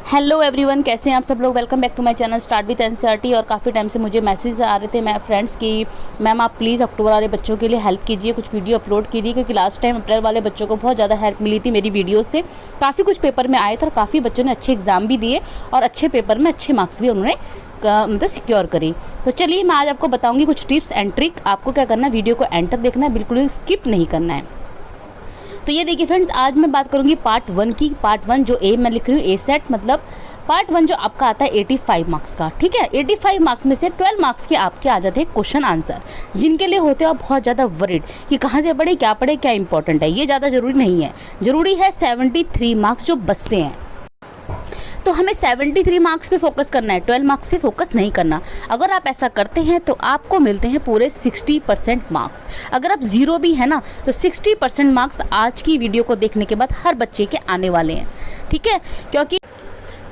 Hello everyone, कैसे हैं आप सब लोग। Welcome back to my channel start with NCERT. और काफ़ी टाइम से मुझे मैसेज आ रहे थे मैं फ्रेंड्स की मैम आप प्लीज़ अक्टूबर वाले बच्चों के लिए हेल्प कीजिए, कुछ वीडियो अपलोड कीजिए, क्योंकि लास्ट टाइम अप्रैल वाले बच्चों को बहुत ज़्यादा हेल्प मिली थी मेरी वीडियो से। काफ़ी कुछ पेपर में आए थे और काफ़ी बच्चों ने अच्छे एग्जाम भी दिए और अच्छे पेपर में अच्छे मार्क्स भी उन्होंने मतलब सिक्योर करी। तो चलिए मैं आज आपको बताऊँगी कुछ टिप्स एंड ट्रिक। आपको क्या करना है, वीडियो को एंटर देखना है, बिल्कुल भी स्किप नहीं करना है। तो ये देखिए फ्रेंड्स, आज मैं बात करूँगी पार्ट 1 की। पार्ट 1 जो ए मैं लिख रही हूँ, ए सेट मतलब पार्ट 1 जो आपका आता है 85 मार्क्स का। ठीक है, 85 मार्क्स में से 12 मार्क्स के आपके आ जाते हैं क्वेश्चन आंसर, जिनके लिए होते हो आप बहुत ज़्यादा वरीड कि कहाँ से पढ़े, क्या इंपॉर्टेंट है। ये ज़्यादा ज़रूरी नहीं है, ज़रूरी है 73 मार्क्स जो बचते हैं। तो हमें 73 मार्क्स पे फोकस करना है, 12 मार्क्स पे फोकस नहीं करना। अगर आप ऐसा करते हैं तो आपको मिलते हैं पूरे 60% मार्क्स। अगर आप ज़ीरो भी है ना तो 60% मार्क्स आज की वीडियो को देखने के बाद हर बच्चे के आने वाले हैं। ठीक है, क्योंकि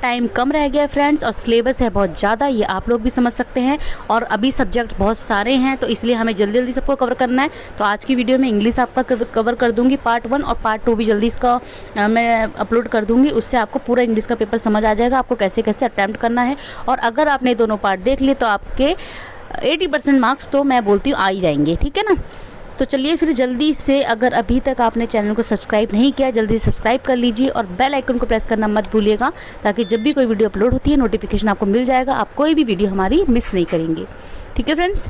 टाइम कम रह गया है फ्रेंड्स और सिलेबस है बहुत ज़्यादा, ये आप लोग भी समझ सकते हैं। और अभी सब्जेक्ट बहुत सारे हैं तो इसलिए हमें जल्दी जल्दी सबको कवर करना है। तो आज की वीडियो में इंग्लिश आपका कवर कर दूंगी पार्ट 1, और पार्ट 2 भी जल्दी इसका मैं अपलोड कर दूंगी। उससे आपको पूरा इंग्लिश का पेपर समझ आ जाएगा, आपको कैसे कैसे अटैम्प्ट करना है। और अगर आपने दोनों पार्ट देख लिए तो आपके 80% मार्क्स तो मैं बोलती हूँ आ ही जाएंगे। ठीक है ना। तो चलिए फिर जल्दी से, अगर अभी तक आपने चैनल को सब्सक्राइब नहीं किया जल्दी से सब्सक्राइब कर लीजिए और बेल आइकन को प्रेस करना मत भूलिएगा, ताकि जब भी कोई वीडियो अपलोड होती है नोटिफिकेशन आपको मिल जाएगा, आप कोई भी वीडियो हमारी मिस नहीं करेंगे। ठीक है फ्रेंड्स,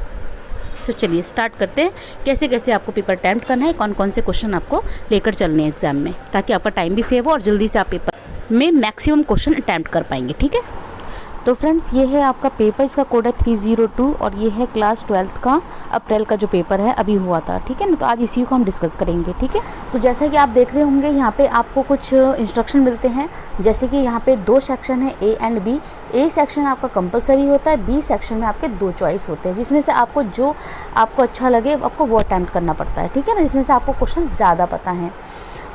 तो चलिए स्टार्ट करते हैं कैसे कैसे आपको पेपर अटैम्प्ट करना है, कौन कौन से क्वेश्चन आपको लेकर चलने हैं एग्जाम में, ताकि आपका टाइम भी सेव हो और जल्दी से आप पेपर में मैक्सिमम क्वेश्चन अटैम्प्ट कर पाएंगे। ठीक है, तो फ्रेंड्स ये है आपका पेपर, इसका कोड है 302 और ये है क्लास 12th का अप्रैल का जो पेपर है अभी हुआ था। ठीक है ना, तो आज इसी को हम डिस्कस करेंगे। ठीक है, तो जैसा कि आप देख रहे होंगे यहाँ पे आपको कुछ इंस्ट्रक्शन मिलते हैं। जैसे कि यहाँ पे 2 सेक्शन है, A and B. A section आपका कंपलसरी होता है, बी सेक्शन में आपके 2 चॉइस होते हैं, जिसमें से आपको जो आपको अच्छा लगे आपको वो अटैम्प्ट करना पड़ता है। ठीक है ना, जिसमें से आपको क्वेश्चन ज़्यादा पता है।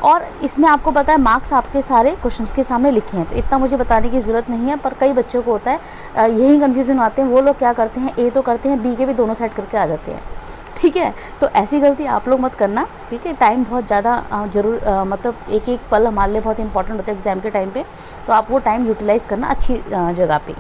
और इसमें आपको पता है मार्क्स आपके सारे क्वेश्चंस के सामने लिखे हैं, तो इतना मुझे बताने की ज़रूरत नहीं है। पर कई बच्चों को होता है यही कन्फ्यूज़न आते हैं, वो लोग क्या करते हैं ए तो करते हैं, बी के भी दोनों साइड करके आ जाते हैं। ठीक है, तो ऐसी गलती आप लोग मत करना। ठीक है, टाइम बहुत ज़्यादा मतलब एक एक पल हमारे लिए बहुत इंपॉर्टेंट होता है एग्ज़ाम के टाइम पे, तो आप वो टाइम यूटिलाइज़ करना अच्छी जगह पे।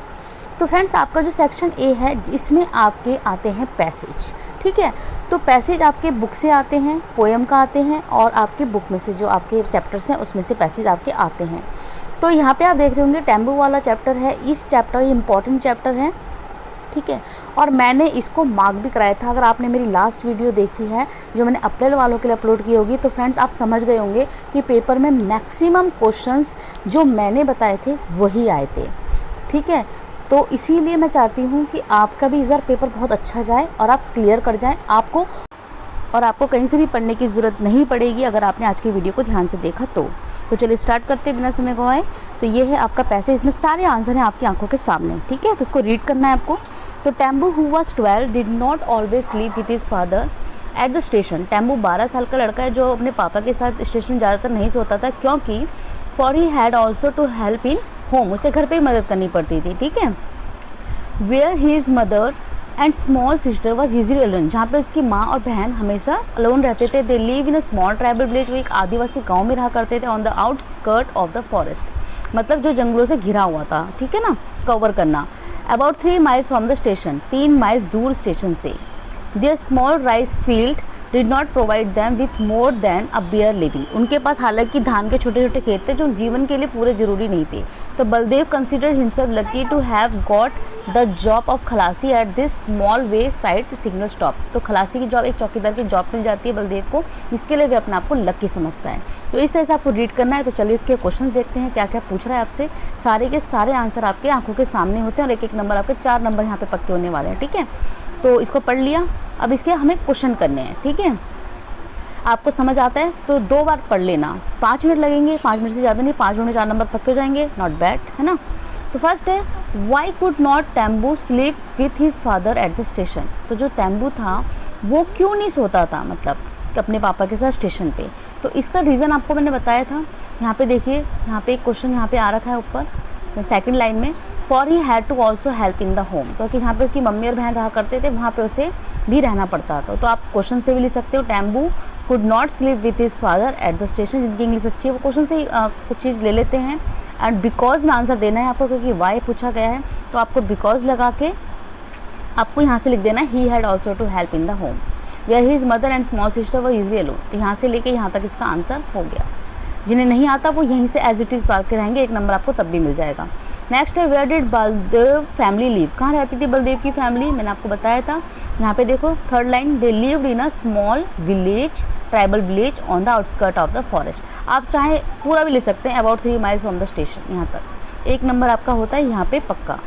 तो फ्रेंड्स आपका जो सेक्शन ए है इसमें आपके आते हैं पैसेज। ठीक है, तो पैसेज आपके बुक से आते हैं, पोएम का आते हैं, और आपके बुक में से जो आपके चैप्टर्स हैं उसमें से पैसेज आपके आते हैं। तो यहाँ पे आप देख रहे होंगे टैम्बू वाला चैप्टर है, इस चैप्टर ये इंपॉर्टेंट चैप्टर है। ठीक है, और मैंने इसको मार्क भी कराया था। अगर आपने मेरी लास्ट वीडियो देखी है जो मैंने अप्रैल वालों के लिए अपलोड की होगी तो फ्रेंड्स आप समझ गए होंगे कि पेपर में मैक्सिमम क्वेश्चंस जो मैंने बताए थे वही आए थे। ठीक है, तो इसीलिए मैं चाहती हूँ कि आपका भी इस बार पेपर बहुत अच्छा जाए और आप क्लियर कर जाएं। आपको कहीं से भी पढ़ने की ज़रूरत नहीं पड़ेगी अगर आपने आज की वीडियो को ध्यान से देखा तो चलिए स्टार्ट करते हैं बिना समय गवाए। तो ये है आपका पैसेज, इसमें सारे आंसर हैं आपकी आंखों के सामने। ठीक है, तो इसको रीड करना है आपको। तो Tambu who was 12 did not always sleep with his father at the station. Tambu 12 साल का लड़का है जो अपने पापा के साथ स्टेशन में ज़्यादातर नहीं सोता था, क्योंकि for he had also to help in home, उसे घर पे ही मदद करनी पड़ती थी। ठीक है, where his mother and small sister was usually alone, जहाँ पे उसकी माँ और बहन हमेशा अलोन रहते थे। They live in a small tribal village, वो एक आदिवासी गांव में रहा करते थे, on the outskirt of the forest, मतलब जो जंगलों से घिरा हुआ था। ठीक है ना, कवर करना। About 3 miles from the station, 3 miles दूर स्टेशन से। Their small rice field did not provide them with more than a bare living, उनके पास हालांकि धान के छोटे छोटे खेत थे जो जीवन के लिए पूरे जरूरी नहीं थे। तो Baldev consider himself lucky to have got the job of khalasi at this small wayside signal stop. तो खलासी की जॉब, एक चौकीदार की जॉब मिल जाती है बलदेव को, इसके लिए वे अपने आप को लकी समझता है। तो इस तरह से आपको रीड करना है। तो चलिए इसके क्वेश्चन देखते हैं क्या क्या पूछ रहा है आपसे। सारे के सारे आंसर आपके आंखों के सामने होते हैं और एक एक नंबर आपके 4 नंबर यहाँ पे पक्के होने वाले हैं। ठीक है, तो इसको पढ़ लिया, अब इसके हमें क्वेश्चन करने हैं। ठीक है, आपको समझ आता है तो 2 बार पढ़ लेना, 5 मिनट लगेंगे, 5 मिनट से ज़्यादा नहीं, 5 मिनट में 4 नंबर पक्के हो जाएंगे, नॉट बैड, है ना। तो फर्स्ट है, why could not Tambu sleep with his father at the station. तो जो टैम्बू था वो क्यों नहीं सोता था, मतलब अपने पापा के साथ स्टेशन पे। तो इसका रीज़न आपको मैंने बताया था। यहाँ पे देखिए, यहाँ पे एक क्वेश्चन यहाँ पे आ रखा है ऊपर सेकंड लाइन में, for he had to also help in the home, क्योंकि जहाँ पे उसकी मम्मी और बहन रहा करते थे वहाँ पे उसे भी रहना पड़ता था। तो आप क्वेश्चन से भी लिख सकते हो, Tambu could not sleep with his father at the station. जिनकी इंग्लिश अच्छी है वो क्वेश्चन से कुछ चीज़ ले लेते हैं। एंड बिकॉज में आंसर देना है आपको, क्योंकि वाई पूछा गया है तो आपको बिकॉज लगा के आपको यहाँ से लिख देना है he had also to help in the home where his mother and small sister were usually alone. तो यहाँ से लेके यहाँ तक इसका आंसर हो गया। जिन्हें नहीं आता वो यहीं से एज इट इज़ उतार के रहेंगे, 1 नंबर आपको तब भी मिल जाएगा। नेक्स्ट है where did Baldev family live, कहाँ रहती थी बलदेव की फैमिली, मैंने आपको बताया था। यहाँ पे देखो third line, they lived in a small village, tribal village on the outskirt of the forest. आप चाहे पूरा भी ले सकते हैं, about 3 miles from the station. यहाँ तक 1 नंबर आपका होता है यहाँ पे पक्का।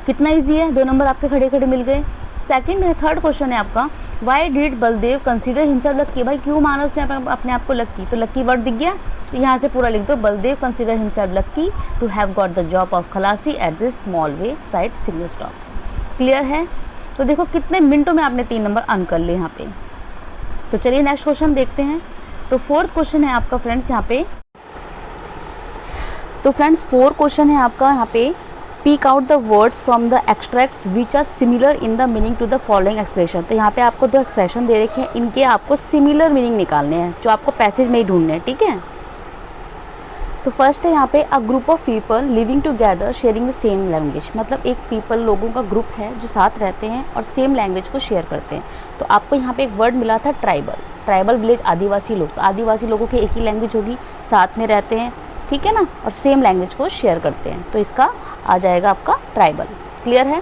कितना ईजी है, 2 नंबर आपके खड़े खड़े मिल गए। सेकंड है, थर्ड क्वेश्चन है आपका, why did Baldev consider himself lucky, भाई क्यों माना उसने अपने आप को लक्की, तो लक्की वर्ड दिख गया, तो यहाँ से पूरा लिख दो, Baldev consider himself lucky to have got the job of khalasi at this small wayside signal stop. Clear है। तो देखो कितने मिनटों में आपने 3 नंबर अर्न कर लिए यहाँ पे। तो चलिए नेक्स्ट क्वेश्चन देखते हैं। तो फोर्थ क्वेश्चन है आपका फ्रेंड्स यहाँ पे, तो फ्रेंड्स 4 क्वेश्चन है आपका यहाँ पे, Speak out the words from the extracts which are similar in the meaning to the following expression। तो यहाँ पे आपको 2 एक्सप्रेशन दे रखे हैं, इनके आपको सिमिलर मीनिंग निकालने हैं, जो आपको पैसेज में ही ढूंढने हैं, ठीक है। तो फर्स्ट है यहाँ पे, a group of people living together sharing the same language, मतलब एक पीपल लोगों का ग्रुप है जो साथ रहते हैं और सेम लैंग्वेज को शेयर करते हैं। तो आपको यहाँ पे एक वर्ड मिला था ट्राइबल, ट्राइबल विलेज आदिवासी लोग, तो आदिवासी लोगों की एक ही लैंग्वेज होगी, साथ में रहते हैं, ठीक है ना, और सेम लैंग्वेज को शेयर करते हैं, तो इसका आ जाएगा आपका ट्राइबल। क्लियर है।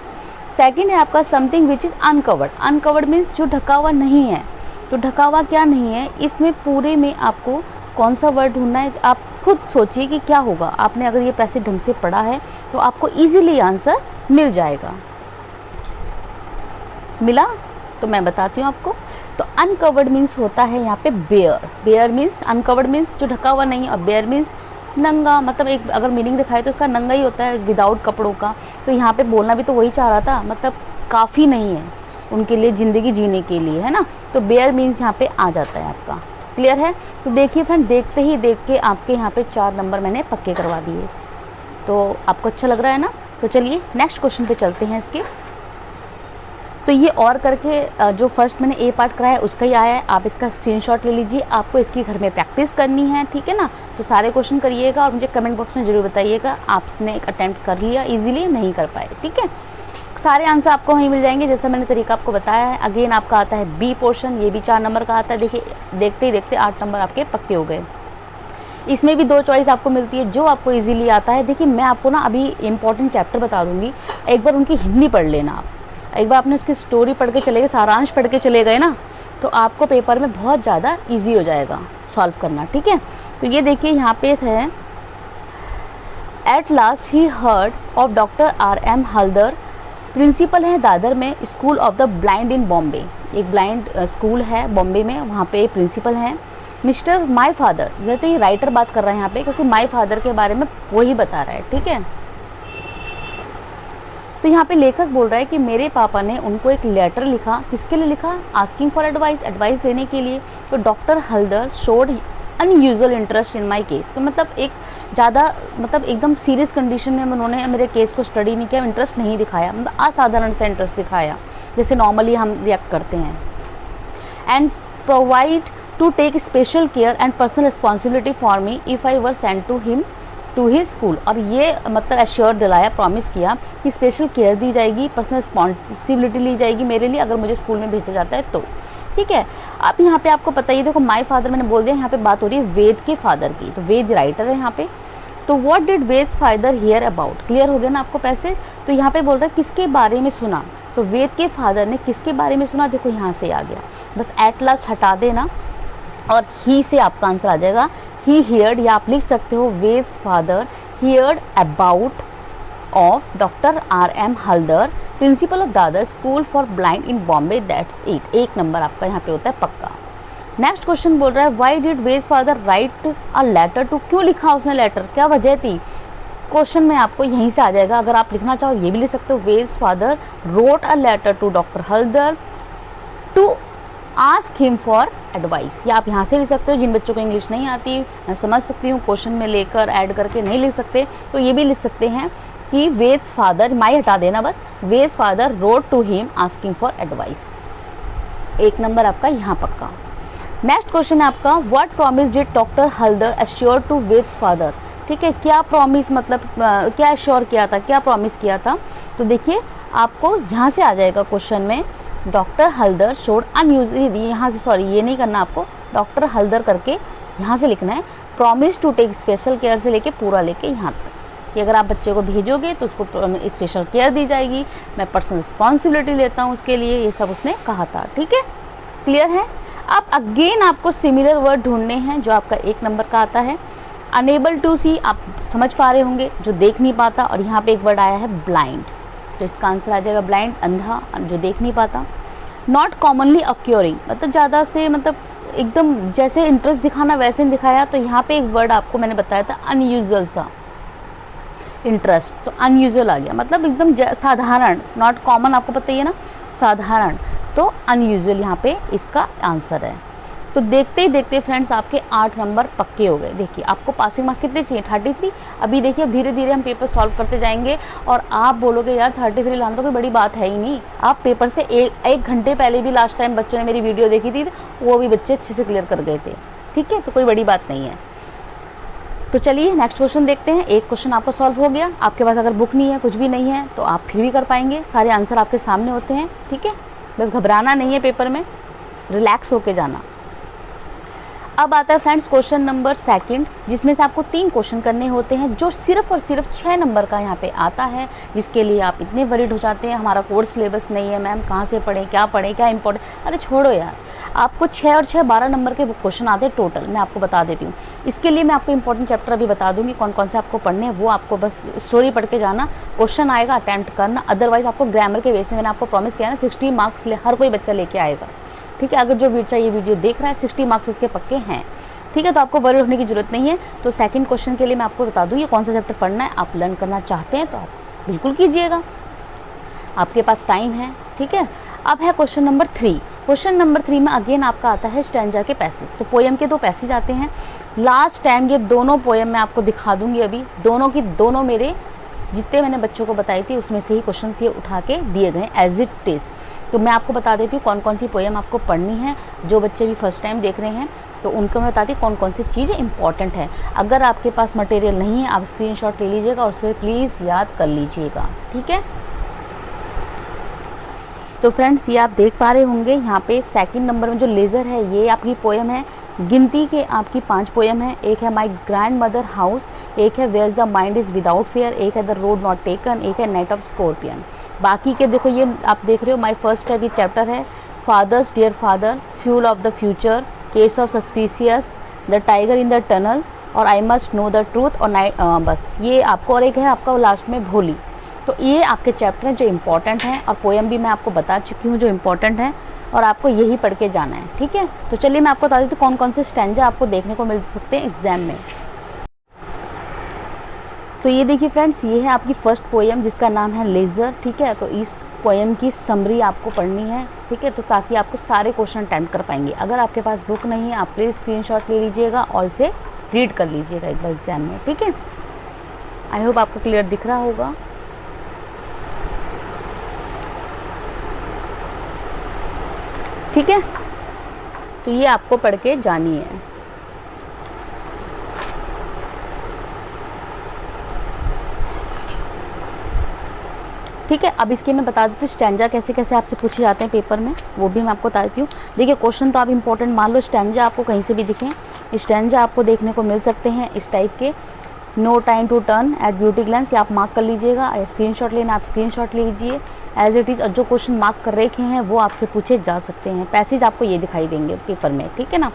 सेकंड है आपका something which is uncovered, uncovered means जो ढका हुआ नहीं है। तो ढका हुआ क्या नहीं है, इसमें पूरे में आपको कौन सा वर्ड ढूंढना है, आप खुद सोचिए कि क्या होगा। आपने अगर ये पैसे ढंग से पढ़ा है तो आपको इजीली आंसर मिल जाएगा। मिला? तो मैं बताती हूँ आपको। तो अनकवर्ड मीन्स होता है यहाँ पे bare, bare means uncovered means जो ढका हुआ नहीं है, और बेयर मीन्स नंगा, मतलब एक अगर मीनिंग दिखाए तो उसका नंगा ही होता है, विदाउट कपड़ों का। तो यहाँ पे बोलना भी तो वही चाह रहा था, मतलब काफ़ी नहीं है उनके लिए ज़िंदगी जीने के लिए, है ना। तो बेयर मीन्स यहाँ पे आ जाता है आपका। क्लियर है। तो देखिए फ्रेंड, देखते ही देख के आपके यहाँ पे 4 नंबर मैंने पक्के करवा दिए। तो आपको अच्छा लग रहा है ना। तो चलिए नेक्स्ट क्वेश्चन पे चलते हैं इसके। तो ये और करके जो फर्स्ट मैंने ए पार्ट कराया उसका ही आया है, आप इसका स्क्रीनशॉट ले लीजिए। आपको इसकी घर में प्रैक्टिस करनी है, ठीक है ना। तो सारे क्वेश्चन करिएगा और मुझे कमेंट बॉक्स में ज़रूर बताइएगा आपने एक अटेम्प्ट कर लिया इजीली, नहीं कर पाए, ठीक है। सारे आंसर आपको वहीं मिल जाएंगे जैसा मैंने तरीका आपको बताया है। अगेन आपका आता है बी पोर्शन, ये भी 4 नंबर का आता है। देखिए देखते ही देखते 8 नंबर आपके पक्के हो गए। इसमें भी 2 चॉइस आपको मिलती है, जो आपको इजीली आता है। देखिए मैं आपको ना अभी इंपॉर्टेंट चैप्टर बता दूंगी, एक बार उनकी हिंदी पढ़ लेना आप। एक बार आपने उसकी स्टोरी पढ़ के चले गए, सारांश पढ़ के चले गए ना, तो आपको पेपर में बहुत ज़्यादा इजी हो जाएगा सॉल्व करना, ठीक है। तो ये देखिए यहाँ पे है, at last he heard of doctor R.M. Haldar, principal है दादर में school of the blind in Bombay, एक ब्लाइंड स्कूल है बॉम्बे में, वहाँ पे प्रिंसिपल हैं। मिस्टर माई फादर, ये तो ये राइटर बात कर रहा है यहाँ पे, क्योंकि माई फादर के बारे में वही बता रहा है, ठीक है। तो यहाँ पे लेखक बोल रहा है कि मेरे पापा ने उनको एक लेटर लिखा, किसके लिए लिखा, आस्किंग फॉर एडवाइस, एडवाइस लेने के लिए। तो doctor Haldar showed unusual interest in my case, तो मतलब एक ज़्यादा मतलब एकदम सीरियस कंडीशन में उन्होंने मेरे केस को स्टडी नहीं किया, इंटरेस्ट नहीं दिखाया, मतलब असाधारण सा इंटरेस्ट दिखाया जैसे नॉर्मली हम रिएक्ट करते हैं। And provide to take special care and personal responsibility for me if I were send to him to he school, और ये मतलब एश्योर दिलाया, प्रॉमिस किया कि स्पेशल केयर दी जाएगी, पर्सनल रिस्पॉन्सिबिलिटी ली जाएगी मेरे लिए अगर मुझे स्कूल में भेजा जाता है तो, ठीक है। अब यहाँ पे आपको पता ही, देखो माय फादर मैंने बोल दिया, यहाँ पे बात हो रही है वेद के फादर की, तो वेद राइटर है यहाँ पे। तो what did Ved's father here about, clear हो गया ना आपको पैसेज। तो यहाँ पे बोल रहा है किसके बारे में सुना, तो वेद के फादर ने किसके बारे में सुना, देखो यहाँ से आ गया, बस एट लास्ट हटा देना और ही से आपका आंसर आ जाएगा। ही हियर्ड, या आप लिख सकते हो Ved's father heard about of doctor R.M. Haldar, principle of Dadar school for blind in Bombay, that's it. 1 number आपका यहाँ पे होता है पक्का। नेक्स्ट क्वेश्चन बोल रहा है why did Ved's father write a letter to, क्यों लिखा उसने लेटर, क्या वजह थी। क्वेश्चन में आपको यहीं से आ जाएगा, अगर आप लिखना चाहो ये भी लिख सकते हो, Ved's father wrote a letter to doctor Haldar to ask him for advice, या आप यहाँ से लिख सकते हो। जिन बच्चों को इंग्लिश नहीं आती, मैं समझ सकती हूँ, क्वेश्चन में लेकर ऐड करके नहीं लिख सकते, तो ये भी लिख सकते हैं कि वेद्स फादर, माई हटा देना बस, Ved's father wrote to him asking for advice. 1 number आपका यहाँ पक्का। नेक्स्ट क्वेश्चन है आपका what promise did doctor Haldar assure to Ved's father, ठीक है, क्या प्रॉमिस मतलब क्या एश्योर किया था, क्या प्रॉमिस किया था। तो देखिए आपको यहाँ से आ जाएगा क्वेश्चन में, डॉक्टर हल्दर शोड अनयूजुअल, यहाँ से सॉरी ये नहीं करना आपको, डॉक्टर हल्दर करके यहाँ से लिखना है, promise to take special care से लेके पूरा लेके यहाँ तक कि अगर आप बच्चे को भेजोगे तो उसको स्पेशल केयर दी जाएगी, मैं पर्सनल रिस्पॉन्सिबिलिटी लेता हूँ उसके लिए, ये सब उसने कहा था। ठीक है, क्लियर है। अब अगेन आपको सिमिलर वर्ड ढूंढने हैं जो आपका 1 नंबर का आता है। अनेबल टू सी आप समझ पा रहे होंगे, जो देख नहीं पाता, और यहाँ पे एक वर्ड आया है ब्लाइंड, तो इसका आंसर आ जाएगा ब्लाइंड, अंधा, जो देख नहीं पाता। नॉट कॉमनली अक्योरिंग मतलब ज़्यादा से मतलब एकदम जैसे इंटरेस्ट दिखाना वैसे नहीं दिखाया, तो यहाँ पे एक वर्ड आपको मैंने बताया था अनयूजुअल सा इंटरेस्ट, तो अनयूजुअल आ गया, मतलब एकदम साधारण, नॉट कॉमन आपको पता ही है ना, साधारण, तो अनयूजुअल यहाँ पे इसका आंसर है। तो देखते ही देखते फ्रेंड्स आपके 8 नंबर पक्के हो गए। देखिए आपको पासिंग मार्क्स कितने चाहिए, 33। अभी देखिए अब धीरे धीरे हम पेपर सॉल्व करते जाएंगे और आप बोलोगे यार 33 लाना तो कोई बड़ी बात है ही नहीं। आप पेपर से एक घंटे पहले भी लास्ट टाइम बच्चों ने मेरी वीडियो देखी थी, वो भी बच्चे अच्छे से क्लियर कर गए थे। ठीक है, तो कोई बड़ी बात नहीं है। तो चलिए नेक्स्ट क्वेश्चन देखते हैं। एक क्वेश्चन आपका सॉल्व हो गया, आपके पास अगर बुक नहीं है, कुछ भी नहीं है, तो आप फिर भी कर पाएंगे, सारे आंसर आपके सामने होते हैं। ठीक है, बस घबराना नहीं है, पेपर में रिलैक्स होके जाना। अब आता है फ्रेंड्स क्वेश्चन नंबर 2, जिसमें से आपको 3 क्वेश्चन करने होते हैं, जो सिर्फ और सिर्फ 6 नंबर का यहाँ पे आता है, जिसके लिए आप इतने वरीड हो जाते हैं, हमारा कोर्स सिलेबस नहीं है मैम, कहाँ से पढ़ें, क्या इंपॉर्टेंट। अरे छोड़ो यार, आपको 6 और 6 12 नंबर के क्वेश्चन आते हैं टोटल, मैं आपको बता देती हूँ। इसके लिए मैं आपको इंपॉर्टेंट चैप्टर अभी बता दूंगी कौन कौन से आपको पढ़ने हैं, वो आपको बस स्टोरी पढ़ के जाना, क्वेश्चन आएगा अटैम्प्ट करना। अदरवाइज आपको ग्रामर के बेस में मैंने आपको प्रॉमिस किया ना 60 मार्क्स हर कोई बच्चा लेके आएगा। ठीक है, अगर जो बच्चा ये वीडियो देख रहा है 60 मार्क्स उसके पक्के हैं। ठीक है, तो आपको वरी होने की जरूरत नहीं है। तो 2nd क्वेश्चन के लिए मैं आपको बता दूं ये कौन सा चैप्टर पढ़ना है। आप लर्न करना चाहते हैं तो आप बिल्कुल कीजिएगा, आपके पास टाइम है। ठीक है, अब है क्वेश्चन नंबर 3। क्वेश्चन नंबर 3 में अगेन आपका आता है स्टैंजा के पैसेज। तो पोएम के 2 पैसेज आते हैं। लास्ट टाइम ये दोनों पोएम मैं आपको दिखा दूंगी, अभी दोनों मेरे जितने मैंने बच्चों को बताई थी उसमें से ही क्वेश्चन ये उठा के दिए गए एज इट इज। तो मैं आपको बता देती हूँ कौन कौन सी पोएम आपको पढ़नी है। जो बच्चे भी फर्स्ट टाइम देख रहे हैं तो उनको मैं बताती हूँ कौन कौन सी चीज़ें इंपॉर्टेंट है। अगर आपके पास मटेरियल नहीं है आप स्क्रीनशॉट ले लीजिएगा और उसे प्लीज़ याद कर लीजिएगा। ठीक है, तो फ्रेंड्स ये आप देख पा रहे होंगे यहाँ पे 2nd नंबर में जो लेज़र है ये आपकी पोएम है। गिनती के आपकी 5 पोएम है। एक है माई ग्रैंड मदर हाउस, एक है where the mind is without fear, एक है द रोड नॉट टेकन, एक है नाइट ऑफ स्कॉर्पियन। बाकी के देखो ये आप देख रहे हो माई फर्स्ट है, ये चैप्टर है father's dear father, fuel of the future, case of suspicious, the tiger in the tunnel और I must know the truth और नाइट बस ये आपको। और एक है आपका लास्ट में भोली। तो ये आपके चैप्टर हैं जो इम्पोर्टेंट हैं और पोएम भी मैं आपको बता चुकी हूँ जो इम्पोर्टेंट है और आपको यही पढ़ के जाना है। ठीक है, तो चलिए मैं आपको बता देती हूँ कौन कौन से स्टैंजा आपको देखने को मिल सकते हैं एग्जाम में। तो ये देखिए फ्रेंड्स, ये है आपकी फर्स्ट पोएम जिसका नाम है लेज़र। ठीक है, तो इस पोएम की समरी आपको पढ़नी है। ठीक है, तो ताकि आपको सारे क्वेश्चन अटेम्प्ट कर पाएंगे। अगर आपके पास बुक नहीं है आप प्लीज़ स्क्रीनशॉट ले लीजिएगा और इसे रीड कर लीजिएगा एक बार एग्जाम में। ठीक है, आई होप आपको क्लियर दिख रहा होगा। ठीक है, तो ये आपको पढ़ के जानी है। ठीक है, अब इसके मैं बता देती हूँ स्टैंजा कैसे कैसे आपसे पूछे जाते हैं पेपर में, वो भी मैं आपको बता देती हूँ। देखिए क्वेश्चन तो आप इंपॉर्टेंट मान लो, स्टैंजा आपको कहीं से भी दिखें, स्टैंजा आपको देखने को मिल सकते हैं इस टाइप के। No time to turn at beauty glance, ये आप मार्क कर लीजिएगा। स्क्रीनशॉट लेना आप स्क्रीनशॉट ले लीजिए एज इट इज़। और जो क्वेश्चन मार्क कर रखे हैं वो आपसे पूछे जा सकते हैं। पैसेज आपको ये दिखाई देंगे पेपर में। ठीक है ना,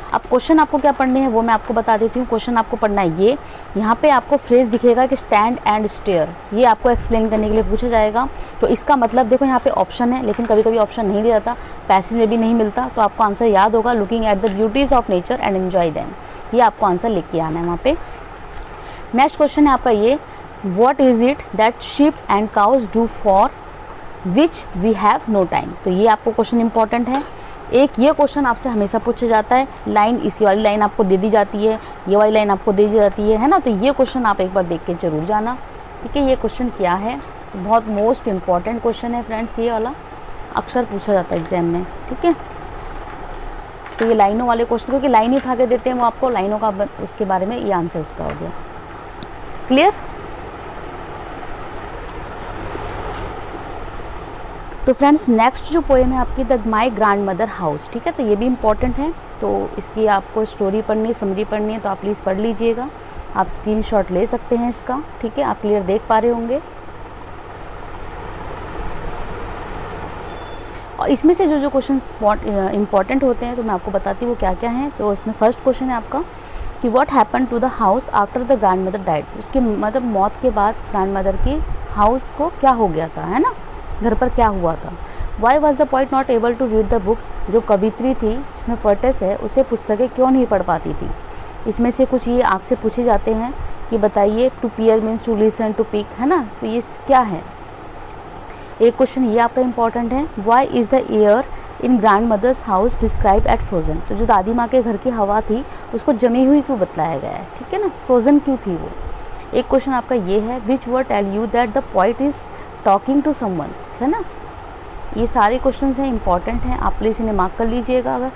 अब क्वेश्चन आपको क्या पढ़ने हैं वो मैं आपको बता देती हूँ। क्वेश्चन आपको पढ़ना है ये, यहाँ पे आपको फ्रेज दिखेगा कि स्टैंड एंड स्टेयर, ये आपको एक्सप्लेन करने के लिए पूछा जाएगा। तो इसका मतलब देखो यहाँ पे ऑप्शन है, लेकिन कभी कभी ऑप्शन नहीं दिया जाता, पैसेज में भी नहीं मिलता, तो आपको आंसर याद होगा looking at the beauties of nature and enjoy them. ये आपको आंसर लिख के आना है वहाँ पे। नेक्स्ट क्वेश्चन है आपका ये, what is it that sheep and cows do for which we have no time. तो ये आपको क्वेश्चन इंपॉर्टेंट है। एक ये क्वेश्चन आपसे हमेशा पूछा जाता है। लाइन इसी वाली लाइन आपको दे दी जाती है, ये वाली लाइन आपको दे दी जाती है ना। तो ये क्वेश्चन आप एक बार देख के जरूर जाना। ठीक है, ये क्वेश्चन क्या है, तो बहुत मोस्ट इंपॉर्टेंट क्वेश्चन है फ्रेंड्स, ये वाला अक्सर पूछा जाता है एग्जाम में। ठीक है, तो ये लाइनों वाले क्वेश्चन, क्योंकि लाइन ही उठा के देते हैं वो आपको लाइनों का, उसके बारे में ये आंसर उसका हो गया। क्लियर। तो फ्रेंड्स नेक्स्ट जो पोएम है आपकी the my grand mother house, ठीक है, तो ये भी इम्पॉर्टेंट है। तो इसकी आपको स्टोरी पढ़नी है, समरी पढ़नी है, तो आप प्लीज़ पढ़ लीजिएगा। आप स्क्रीनशॉट ले सकते हैं इसका, ठीक है, आप क्लियर देख पा रहे होंगे। और इसमें से जो जो क्वेश्चन इंपॉर्टेंट होते हैं तो मैं आपको बताती हूँ वो क्या क्या हैं। तो इसमें फर्स्ट क्वेश्चन है आपका कि what happen to the house after the grandmother died, उसके मतलब मौत के बाद ग्रैंड मदर की हाउस को क्या हो गया था, है ना, घर पर क्या हुआ था। Why was the poet not able to read the books, जो कवित्री थी जिसमें पोएटेस है उसे पुस्तकें क्यों नहीं पढ़ पाती थी। इसमें से कुछ ये आपसे पूछे जाते हैं कि बताइए to peer means to listen to pick, है ना, तो ये क्या है। एक क्वेश्चन ये आपका इंपॉर्टेंट है, why is the air in grandmother's house describe at frozen, तो जो दादी माँ के घर की हवा थी उसको जमी हुई क्यों बतलाया गया है, ठीक है ना, फ्रोजन क्यों थी वो। एक क्वेश्चन आपका ये है, which word tell you that the poet is talking to someone, है ना। ये सारे क्वेश्चन हैं, इंपॉर्टेंट हैं, आप प्लीज़ इन्हें मार्क कर लीजिएगा अगर,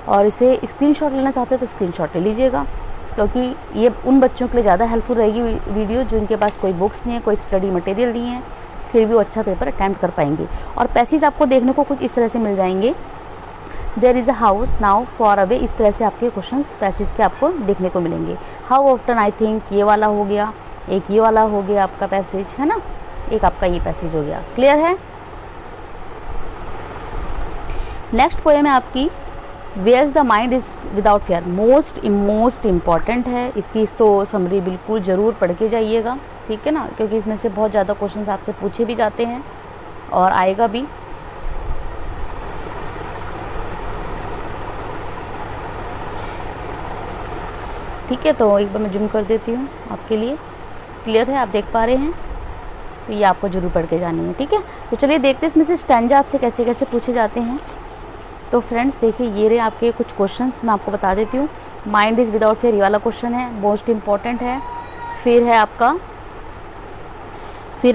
और इसे स्क्रीनशॉट लेना चाहते हैं तो स्क्रीनशॉट ले लीजिएगा, क्योंकि ये उन बच्चों के लिए ज़्यादा हेल्पफुल रहेगी वीडियो जिनके पास कोई बुक्स नहीं है, कोई स्टडी मटेरियल नहीं है, फिर भी वो अच्छा पेपर अटैम्प्ट कर पाएंगे। और पैसेज आपको देखने को कुछ इस तरह से मिल जाएंगे, there is a house now far away, इस तरह से आपके क्वेश्चंस पैसेज के आपको देखने को मिलेंगे। हाउ ऑफ्टन आई थिंक, ये वाला हो गया, एक ये वाला हो गया आपका पैसेज, है ना, एक आपका ये पैसेज हो गया। क्लियर है। नेक्स्ट पोएम है आपकी where's the mind is without fear, most important है, इसकी तो समरी बिल्कुल ज़रूर पढ़ के जाइएगा, ठीक है ना, क्योंकि इसमें से बहुत ज़्यादा क्वेश्चंस आपसे पूछे भी जाते हैं और आएगा भी। ठीक है, तो एक बार मैं जूम कर देती हूँ आपके लिए। क्लियर है, आप देख पा रहे हैं, तो ये आपको जरूर पढ़ के जानी है, ठीक है। तो चलिए देखते हैं इसमें से स्टैंजा आपसे कैसे कैसे पूछे जाते हैं। तो फ्रेंड्स देखिए ये रहे आपके कुछ क्वेश्चंस, मैं आपको बता देती हूँ। माइंड इज़ विदाउट फेयर, ये वाला क्वेश्चन है, मोस्ट इम्पॉर्टेंट है। फिर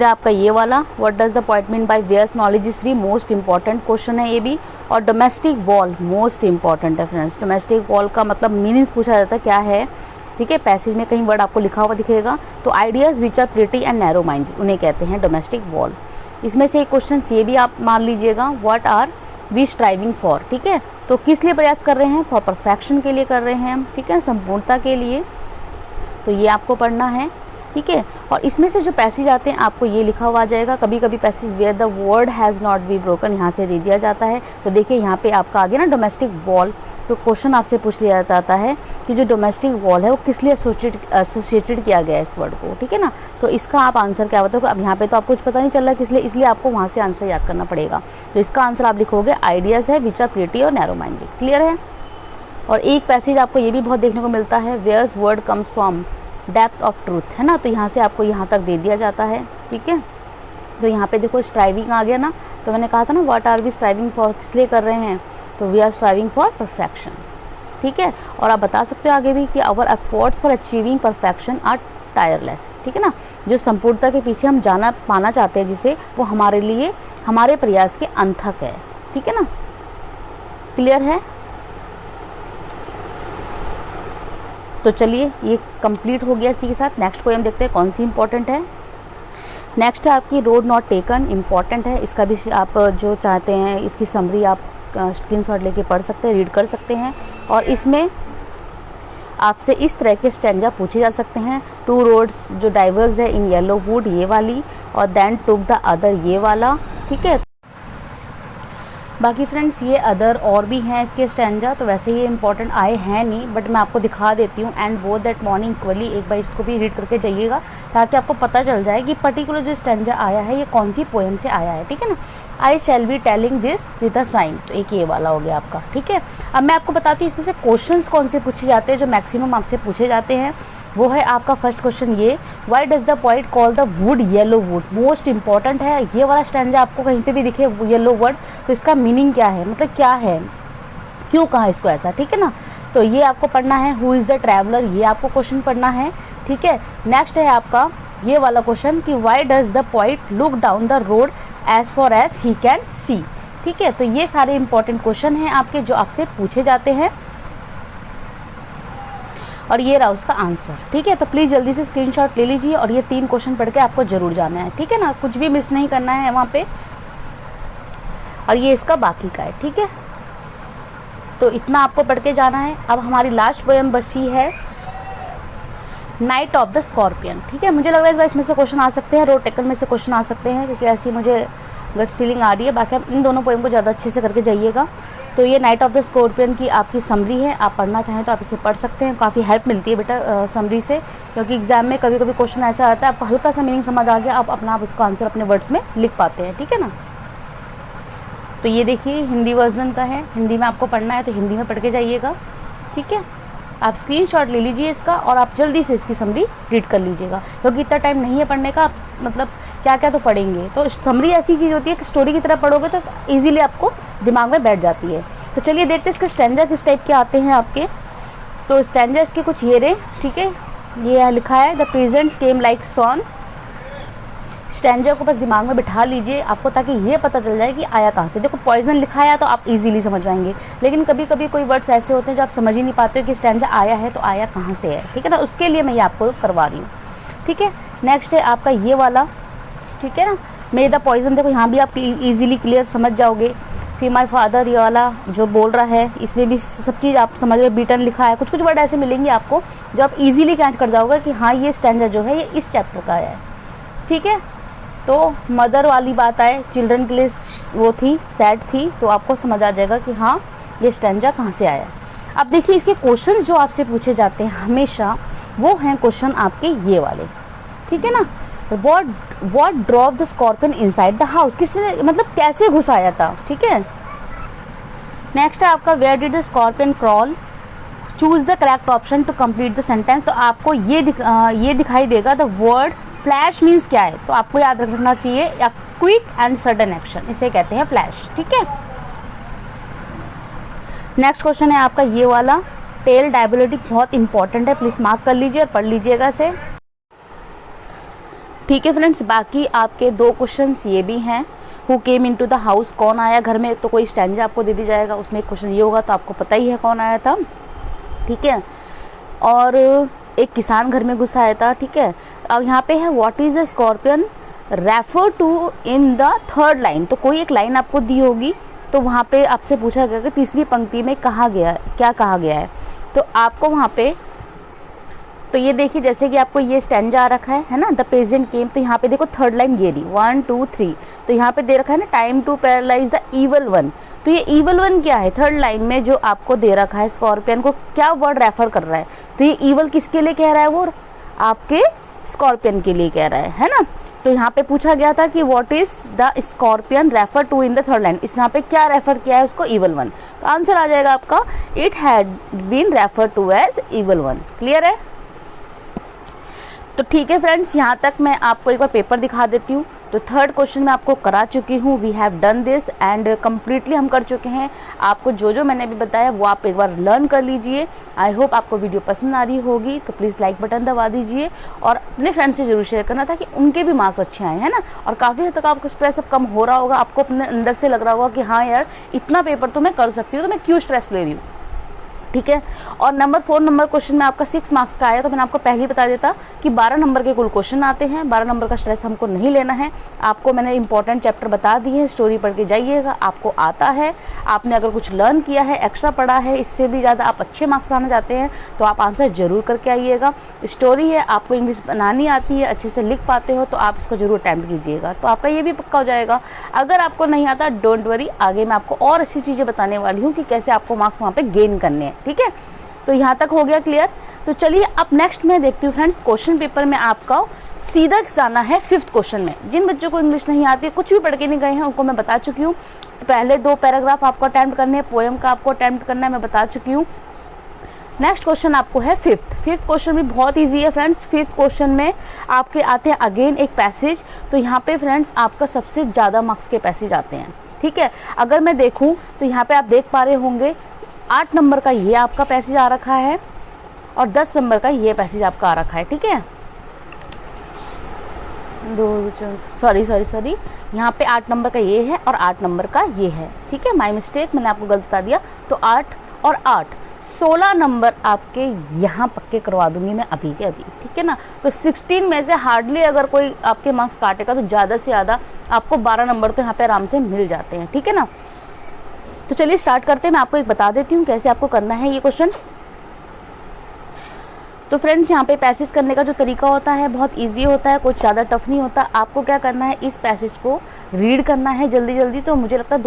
आपका ये वाला, what does the poet mean by where's knowledge is free, most important question है ये भी। और डोमेस्टिक वॉल मोस्ट इंपॉर्टेंट है फ्रेंड्स, डोमेस्टिक वॉल का मतलब मीनिंग्स पूछा जाता है क्या है, ठीक है, पैसेज में कहीं वर्ड आपको लिखा हुआ दिखेगा। तो ideas which are pretty and narrow mind, उन्हें कहते हैं डोमेस्टिक वॉल। इसमें से एक क्वेश्चन ये भी आप मान लीजिएगा, what are we striving for, ठीक है, तो किस लिए प्रयास कर रहे हैं, फॉर परफेक्शन के लिए कर रहे हैं, ठीक है, संपूर्णता के लिए, तो ये आपको पढ़ना है, ठीक है। और इसमें से जो पैसेज आते हैं आपको ये लिखा हुआ आ जाएगा, कभी कभी passage where the word has not be broken यहाँ से दे दिया जाता है। तो देखिए यहाँ पे आपका आ गया ना डोमेस्टिक वॉल, तो क्वेश्चन आपसे पूछ लिया जाता है कि जो डोमेस्टिक वॉल है वो किस लिए एसोसिएटेड किया गया है इस वर्ड को, ठीक है ना। तो इसका आप आंसर क्या बताओगे, अब यहाँ पे तो आपको कुछ पता नहीं चल रहा किस लिए, इसलिए आपको वहाँ से आंसर याद करना पड़ेगा। तो इसका आंसर आप लिखोगे आइडियाज़ है विच आर प्रिटी और नैरो माइंडेड। क्लियर है। और एक पैसेज आपको ये भी बहुत देखने को मिलता है, where's word comes from depth of truth, है ना, तो यहाँ से आपको यहाँ तक दे दिया जाता है, ठीक है। तो यहाँ पे देखो स्ट्राइविंग आ गया ना, तो मैंने कहा था ना what are we striving for, किस लिए कर रहे हैं, तो we are striving for perfection, ठीक है। और आप बता सकते हो आगे भी कि our efforts for achieving perfection are tireless, ठीक है ना, जो संपूर्णता के पीछे हम जाना पाना चाहते हैं जिसे, वो हमारे लिए हमारे प्रयास के अनथक है, ठीक है ना। क्लियर है। तो चलिए ये कंप्लीट हो गया इसी के साथ। नेक्स्ट पोएम देखते हैं कौन सी इंपॉर्टेंट है। नेक्स्ट है आपकी रोड नॉट टेकन, इंपॉर्टेंट है, इसका भी आप जो चाहते हैं इसकी समरी आप स्क्रीनशॉट लेके पढ़ सकते हैं, रीड कर सकते हैं। और इसमें आपसे इस तरह के स्टैंजा पूछे जा सकते हैं, टू रोड्स जो डाइवर्स है इन येलो वुड, ये वाली, और देन टुक द अदर, ये वाला, ठीक है। बाकी फ्रेंड्स ये अदर और भी हैं इसके स्टैंजा, तो वैसे ये इंपॉर्टेंट आए हैं नहीं, बट मैं आपको दिखा देती हूँ। एंड वो दैट मॉर्निंग इक्वली, एक बार इसको भी रीड करके जाइएगा ताकि आपको पता चल जाए कि पर्टिकुलर जो स्टैंजा आया है ये कौन सी पोएम से आया है, ठीक है ना। I shall be telling this with a sign, तो एक ये वाला हो गया आपका, ठीक है। अब मैं आपको बताती हूँ इसमें से क्वेश्चंस कौन से पूछे जाते हैं, जो मैक्सिमम आपसे पूछे जाते हैं। वो है आपका फर्स्ट क्वेश्चन ये, why does the poet call the wood yellow would, most important है। ये वाला स्टैंजा आपको कहीं पे भी दिखे येलो वर्ड, तो इसका मीनिंग क्या है, मतलब क्या है, क्यों कहा इसको ऐसा, ठीक है ना। तो ये आपको पढ़ना है। हु इज़ द ट्रैवलर, ये आपको क्वेश्चन पढ़ना है, ठीक है। नेक्स्ट है आपका ये वाला क्वेश्चन कि why does the poet look down the road as far as he can see, ठीक है। तो ये सारे इंपॉर्टेंट क्वेश्चन हैं आपके जो आपसे पूछे जाते हैं। और ये रहा उसका आंसर। ठीक है, तो प्लीज़ जल्दी से स्क्रीनशॉट ले लीजिए और ये 3 क्वेश्चन पढ़ के आपको ज़रूर जाना है। ठीक है ना, कुछ भी मिस नहीं करना है वहाँ पे। और ये इसका बाकी का है। ठीक है, तो इतना आपको पढ़ के जाना है। अब हमारी लास्ट पोएम बची है नाइट ऑफ द स्कॉर्पियन। ठीक है, मुझे लग रहा है इस बार इसमें से क्वेश्चन आ सकते हैं, रोड टेकन में से क्वेश्चन आ सकते हैं, क्योंकि ऐसी मुझे गट्स फीलिंग आ रही है। बाकी आप इन दोनों पोएम को ज़्यादा अच्छे से करके जाइएगा। तो ये नाइट ऑफ द स्कॉर्पियन की आपकी समरी है, आप पढ़ना चाहें तो आप इसे पढ़ सकते हैं। काफ़ी हेल्प मिलती है बेटा समरी से, क्योंकि एग्जाम में कभी कभी क्वेश्चन ऐसा आता है आपको हल्का सा मीनिंग समझ आ गया, आप उसका आंसर अपने वर्ड्स में लिख पाते हैं। ठीक है ना, तो ये देखिए हिंदी वर्जन का है, हिंदी में आपको पढ़ना है तो हिंदी में पढ़ के जाइएगा। ठीक है, आप स्क्रीनशॉट ले लीजिए इसका और आप जल्दी से इसकी समरी रीड कर लीजिएगा, क्योंकि इतना टाइम नहीं है पढ़ने का। मतलब क्या क्या तो पढ़ेंगे, तो समरी ऐसी चीज़ होती है कि स्टोरी की तरह पढ़ोगे तो ईजिली आपको दिमाग में बैठ जाती है। तो चलिए देखते हैं इसके स्टैंजा किस टाइप के आते हैं आपके। तो स्टैंजा इसके कुछ ये रहे। ठीक है, ये लिखा है the peasants came like swarm. Stanza को बस दिमाग में बिठा लीजिए आपको, ताकि ये पता चल जाए कि आया कहाँ से। देखो पॉइजन लिखा है तो आप इजीली समझ पाएंगे, लेकिन कभी कभी कोई वर्ड्स ऐसे होते हैं जो आप समझ ही नहीं पाते हो कि स्टैंजा आया है तो आया कहाँ से है। ठीक है ना, उसके लिए मैं ये आपको करवा रही हूँ। ठीक है, नेक्स्ट है आपका ये वाला। ठीक है ना, मे द पॉइजन, देखो यहाँ भी आप इजीली क्लियर समझ जाओगे। फिर माई फादर, ये वाला जो बोल रहा है, इसमें भी सब चीज़ आप समझ रहे, बीटन लिखा है। कुछ कुछ वर्ड ऐसे मिलेंगे आपको जो आप इजीली कैच कर जाओगे कि हाँ ये स्टैंजा जो है ये इस चैप्टर का है। ठीक है, तो मदर वाली बात आए, चिल्ड्रन के लिए वो थी, सैड थी, तो आपको समझ आ जाएगा कि हाँ ये स्टैंजा कहाँ से आया। अब देखिए इसके क्वेश्चंस जो आपसे पूछे जाते हैं हमेशा, वो हैं क्वेश्चन आपके ये वाले। ठीक है ना, what drove the scorpion inside the house, किसने मतलब कैसे घुस आया था। ठीक है, नेक्स्ट है आपका where did the scorpion crawl, choose the correct option to complete the sentence. तो आपको ये दिखाई देगा द वर्ड फ्लैश मीन्स क्या है, तो आपको याद रखना चाहिए या क्विक एंड सडन एक्शन, इसे कहते हैं फ्लैश। ठीक है, नेक्स्ट क्वेश्चन है आपका ये वाला टेल डायबोलिटिक, बहुत इंपॉर्टेंट है, प्लीज मार्क कर लीजिए और पढ़ लीजिएगा इसे। ठीक है फ्रेंड्स, बाकी आपके 2 क्वेश्चंस ये भी हैं। Who came into the house, कौन आया घर में, तो कोई स्टैंजा आपको दे दी जाएगा, उसमें एक क्वेश्चन ये होगा तो आपको पता ही है कौन आया था। ठीक है, और एक किसान घर में घुस आया था। ठीक है, अब यहाँ पे है what is a scorpion refer to in the third line, तो कोई एक लाइन आपको दी होगी, तो वहाँ पे आपसे पूछा गया कि तीसरी पंक्ति में कहा गया है, क्या कहा गया है। तो आपको वहाँ पे, तो ये देखिए जैसे कि आपको ये स्टैंजा आ रखा है ना, द पेजेंट केम, तो यहाँ पे देखो थर्ड लाइन ये रही 1 2 3, तो यहाँ पे दे रखा है ना time to paralyze the evil one. तो ये ईवल वन क्या है, थर्ड लाइन में जो आपको दे रखा है स्कॉर्पियन को क्या वर्ड रेफर कर रहा है, तो ये ईवल किसके लिए कह रहा है, वो आपके स्कॉर्पियन के लिए कह रहा है ना। तो यहाँ पे पूछा गया था कि what is the scorpion refer to in the third line, इस यहाँ पे क्या रेफर किया है उसको, ईवल वन। तो आंसर आ जाएगा आपका it had been refer to as evil one. Clear है, तो ठीक है फ्रेंड्स, यहाँ तक मैं आपको एक बार पेपर दिखा देती हूँ। तो थर्ड क्वेश्चन मैं आपको करा चुकी हूँ, we have done this and completely हम कर चुके हैं। आपको जो जो मैंने अभी बताया वो आप एक बार लर्न कर लीजिए। आई होप आपको वीडियो पसंद आ रही होगी, तो प्लीज़ लाइक बटन दबा दीजिए और अपने फ्रेंड्स से जरूर शेयर करना ताकि उनके भी मार्क्स अच्छे आए, है ना। और काफ़ी हद तक आपको स्ट्रेस अब कम हो रहा होगा, आपको अपने अंदर से लग रहा होगा कि हाँ यार इतना पेपर तो मैं कर सकती हूँ, तो मैं क्यों स्ट्रेस ले रही हूँ। ठीक है, और नंबर 4 नंबर क्वेश्चन में आपका 6 मार्क्स का आया, तो मैंने आपको पहले ही बता देता कि 12 नंबर के कुल क्वेश्चन आते हैं, 12 नंबर का स्ट्रेस हमको नहीं लेना है। आपको मैंने इंपॉर्टेंट चैप्टर बता दी है, स्टोरी पढ़ के जाइएगा, आपको आता है, आपने अगर कुछ लर्न किया है, एक्स्ट्रा पढ़ा है, इससे भी ज़्यादा आप अच्छे मार्क्स लाना चाहते हैं तो आप आंसर जरूर करके आइएगा। स्टोरी है, आपको इंग्लिश बनानी आती है, अच्छे से लिख पाते हो, तो आप इसको जरूर अटैम्प्ट कीजिएगा, तो आपका ये भी पक्का हो जाएगा। अगर आपको नहीं आता डोंट वरी, आगे मैं आपको और अच्छी चीज़ें बताने वाली हूँ कि कैसे आपको मार्क्स वहाँ पर गेन करने हैं। ठीक है, तो यहाँ तक हो गया क्लियर। तो चलिए अब नेक्स्ट मैं देखती हूँ फ्रेंड्स, क्वेश्चन पेपर में आपका सीधा जाना है 5th क्वेश्चन में। जिन बच्चों को इंग्लिश नहीं आती, कुछ भी पढ़ के नहीं गए हैं, उनको मैं बता चुकी हूँ। पहले 2 पैराग्राफ आपको अटेम्प्ट करने हैं, पोएम का आपको अटेम्प्ट करना है, मैं बता चुकी हूँ। नेक्स्ट क्वेश्चन आपको है 5th क्वेश्चन भी बहुत ईजी है फ्रेंड्स। 5th क्वेश्चन में आपके आते हैं अगेन एक पैसेज, तो यहाँ पे फ्रेंड्स आपका सबसे ज़्यादा मार्क्स के पैसेज आते हैं। ठीक है, अगर मैं देखूँ तो यहाँ पे आप देख पा रहे होंगे 8 नंबर का ये आपका पैसेज आ रखा है और 10 नंबर का ये पैसेज आपका आ रखा है। ठीक है, सॉरी यहाँ पे 8 नंबर का ये है और 8 नंबर का ये है। ठीक है, माय मिस्टेक, मैंने आपको गलत बता दिया। तो 8 और 8, 16 नंबर आपके यहाँ पक्के करवा दूंगी मैं अभी के अभी, ठीक है ना। तो 16 में से हार्डली अगर कोई आपके मार्क्स काटेगा तो ज़्यादा से ज़्यादा आपको 12 नंबर तो यहाँ पे आराम से मिल जाते हैं, ठीक है ना। तो चलिए स्टार्ट करते हैं। मैं आपको एक बता देती हूँ कैसे आपको करना है ये क्वेश्चन। तो फ्रेंड्स, यहाँ पे पैसेज करने का जो तरीका होता है बहुत इजी होता है, कुछ ज़्यादा टफ नहीं होता। आपको क्या करना है, इस पैसेज को रीड करना है जल्दी जल्दी। तो मुझे लगता है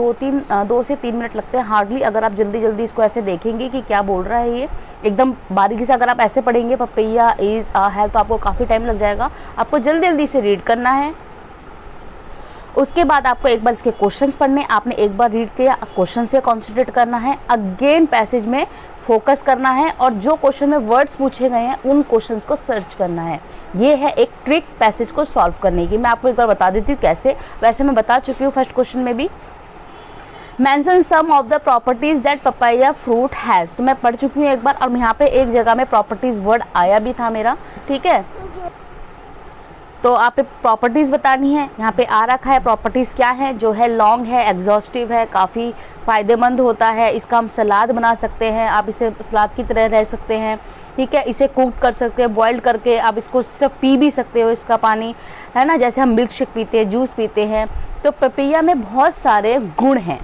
2 से 3 मिनट लगते हैं हार्डली, अगर आप जल्दी जल्दी इसको ऐसे देखेंगे कि क्या बोल रहा है ये एकदम बारीकी से। अगर आप ऐसे पढ़ेंगे पपैया इज अ हेल्थ, तो आपको काफ़ी टाइम लग जाएगा। आपको जल्दी जल्दी से रीड करना है। उसके बाद आपको एक बार इसके क्वेश्चंस पढ़ने, आपने एक बार रीड किया, क्वेश्चन से कॉन्सेंट्रेट करना है, अगेन पैसेज में फोकस करना है और जो क्वेश्चन में वर्ड्स पूछे गए हैं उन क्वेश्चंस को सर्च करना है। ये है एक ट्रिक पैसेज को सॉल्व करने की। मैं आपको एक बार बता देती हूँ कैसे, वैसे मैं बता चुकी हूँ फर्स्ट क्वेश्चन में भी। Mention some of the properties that papaya fruit has, तो मैं पढ़ चुकी हूँ एक बार, और यहाँ पे एक जगह में प्रॉपर्टीज वर्ड आया भी था मेरा, ठीक है। तो आप प्रॉपर्टीज़ बतानी है, यहाँ पे आ रखा है प्रॉपर्टीज़ क्या है, जो है लॉन्ग है, एग्जॉस्टिव है, काफ़ी फ़ायदेमंद होता है। इसका हम सलाद बना सकते हैं, आप इसे सलाद की तरह रह सकते हैं, ठीक है। इसे कुक कर सकते हैं, बॉइल्ड करके आप इसको सिर्फ पी भी सकते हो, इसका पानी, है ना, जैसे हम मिल्क शेक पीते हैं, जूस पीते हैं। तो पपैया में बहुत सारे गुण हैं,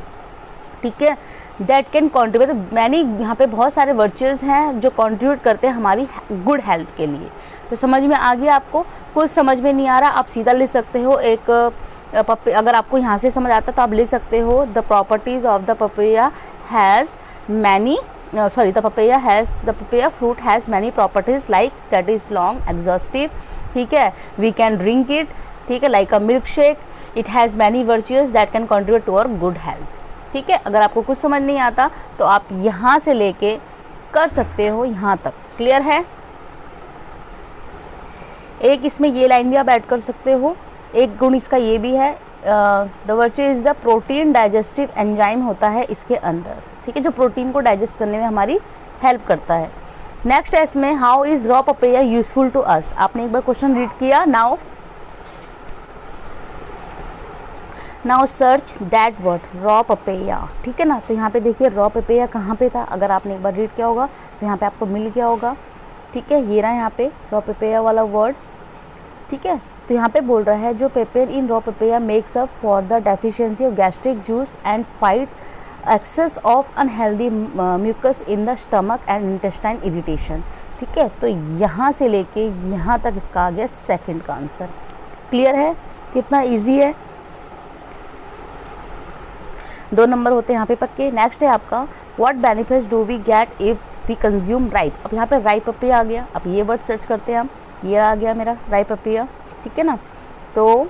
ठीक है, दैट कैन कॉन्ट्रीब्यूट मैनी, यहाँ पे बहुत सारे वर्चुअस हैं जो कंट्रीब्यूट करते हैं हमारी गुड हेल्थ के लिए। तो समझ में आ गया आपको? कुछ समझ में नहीं आ रहा, आप सीधा लिख सकते हो एक अगर आपको यहाँ से समझ आता तो आप लिख सकते हो the properties of the papaya has many the papaya fruit has many properties like that is long, exhaustive, ठीक है, वी कैन ड्रिंक इट, ठीक है, like a milk shake, it has many virtuous that can contribute to our good health, ठीक है। अगर आपको कुछ समझ नहीं आता तो आप यहाँ से लेके कर सकते हो यहाँ तक, क्लियर है। एक इसमें ये लाइन भी आप ऐड कर सकते हो, एक गुण इसका ये भी है, the virtue is the protein digestive enzyme होता है इसके अंदर, ठीक है, जो प्रोटीन को डाइजेस्ट करने में हमारी हेल्प करता है। नेक्स्ट है इसमें how is raw papaya useful to us. आपने एक बार क्वेश्चन रीड किया, now search that word raw papaya, ठीक है ना। तो यहाँ पे देखिए रॉ पपैया कहाँ पे था, अगर आपने एक बार रीड किया होगा तो यहाँ पे आपको मिल गया होगा, ठीक है। ये रहा यहाँ पे रॉ पपैया वाला वर्ड, ठीक है। तो यहाँ पे बोल रहा है जो paper in raw papaya makes up for the deficiency of gastric juice and fight excess of unhealthy mucus in the stomach and intestine irritation, ठीक है। तो यहाँ से लेके यहाँ तक इसका आ गया सेकंड का आंसर। क्लियर है कितना इजी है? 2 नंबर होते हैं यहाँ पे पक्के। नेक्स्ट है आपका what benefits do we get if we consume ripe. अब यहाँ पे राइप पपैया आ गया, अब ये वर्ड सर्च करते हैं हम, ये आ गया मेरा राइप पपैया, ठीक है ना। तो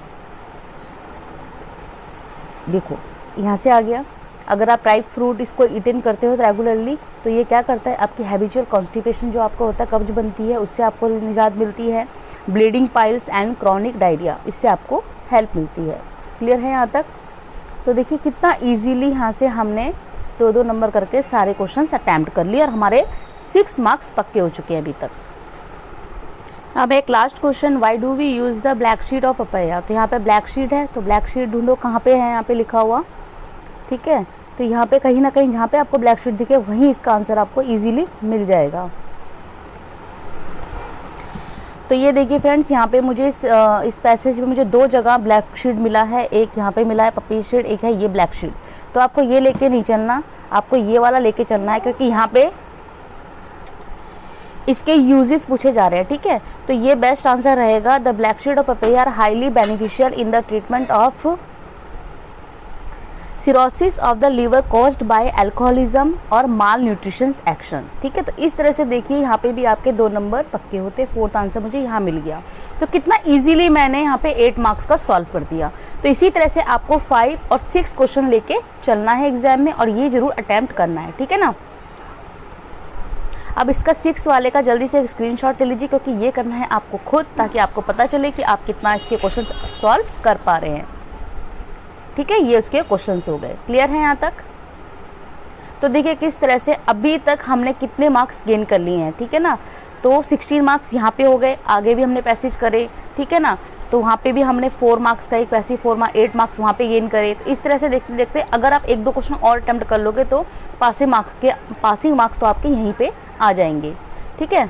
देखो यहाँ से आ गया, अगर आप राइप फ्रूट इसको ईटिंग करते हो तो रेगुलरली, तो ये क्या करता है, आपकी हैबिचुअल कॉन्स्टिपेशन जो आपको होता है, कब्ज बनती है, उससे आपको निजात मिलती है। Bleeding piles and chronic diarrhoea, इससे आपको हेल्प मिलती है। क्लियर है यहाँ तक? तो देखिए कितना इजीली यहाँ से हमने 2-2 नंबर करके सारे क्वेश्चंस अटैम्प्ट कर लिए और हमारे 6 मार्क्स पक्के हो चुके हैं अभी तक। अब एक last question, why do we use the black sheet of papaya. तो यहाँ पे ब्लैक शीट है, तो ब्लैक शीट ढूंढो कहाँ पे है, यहाँ पे लिखा हुआ, ठीक है। तो यहाँ पे कहीं ना कहीं जहाँ पे आपको ब्लैक शीट दिखे वहीं इसका आंसर आपको इजीली मिल जाएगा। तो ये देखिए फ्रेंड्स, यहाँ पे मुझे इस पैसेज में मुझे 2 जगह ब्लैक शीट मिला है, एक यहाँ पे मिला है पपी शीट, एक है ये ब्लैक शीट। तो आपको ये लेके नहीं चलना, आपको ये वाला लेके चलना है, क्योंकि यहाँ पे इसके यूजेस पूछे जा रहे हैं, ठीक है। तो ये बेस्ट आंसर रहेगा, the black sheet of papaya are highly beneficial in the treatment of cirrhosis of the liver caused by alcoholism और माल न्यूट्रिशन एक्शन, ठीक है। तो इस तरह से देखिए यहाँ पे भी आपके 2 नंबर पक्के होते। 4th आंसर मुझे यहाँ मिल गया। तो कितना इजीली मैंने यहाँ पे 8 मार्क्स का सॉल्व कर दिया। तो इसी तरह से आपको 5 और 6 क्वेश्चन लेके चलना है एग्जाम में, और ये जरूर अटेम्प्ट करना है, ठीक है ना। अब इसका 6 वाले का जल्दी से स्क्रीनशॉट ले लीजिए, क्योंकि ये करना है आपको खुद, ताकि आपको पता चले कि आप कितना इसके क्वेश्चन सॉल्व कर पा रहे हैं, ठीक है। ये उसके क्वेश्चंस हो गए। क्लियर है यहाँ तक? तो देखिए किस तरह से अभी तक हमने कितने मार्क्स गेन कर लिए हैं, ठीक है ना। तो 16 मार्क्स यहाँ पे हो गए, आगे भी हमने पैसेज करे, ठीक है ना। तो वहाँ पे भी हमने 4 मार्क्स का एक वैसे ही 8 मार्क्स वहाँ पे गेन करे। तो इस तरह से देखते देखते अगर आप 1-2 क्वेश्चन और अटेम्प्ट कर लोगे तो पासिंग मार्क्स तो आपके यहीं पे आ जाएंगे। ठीक है,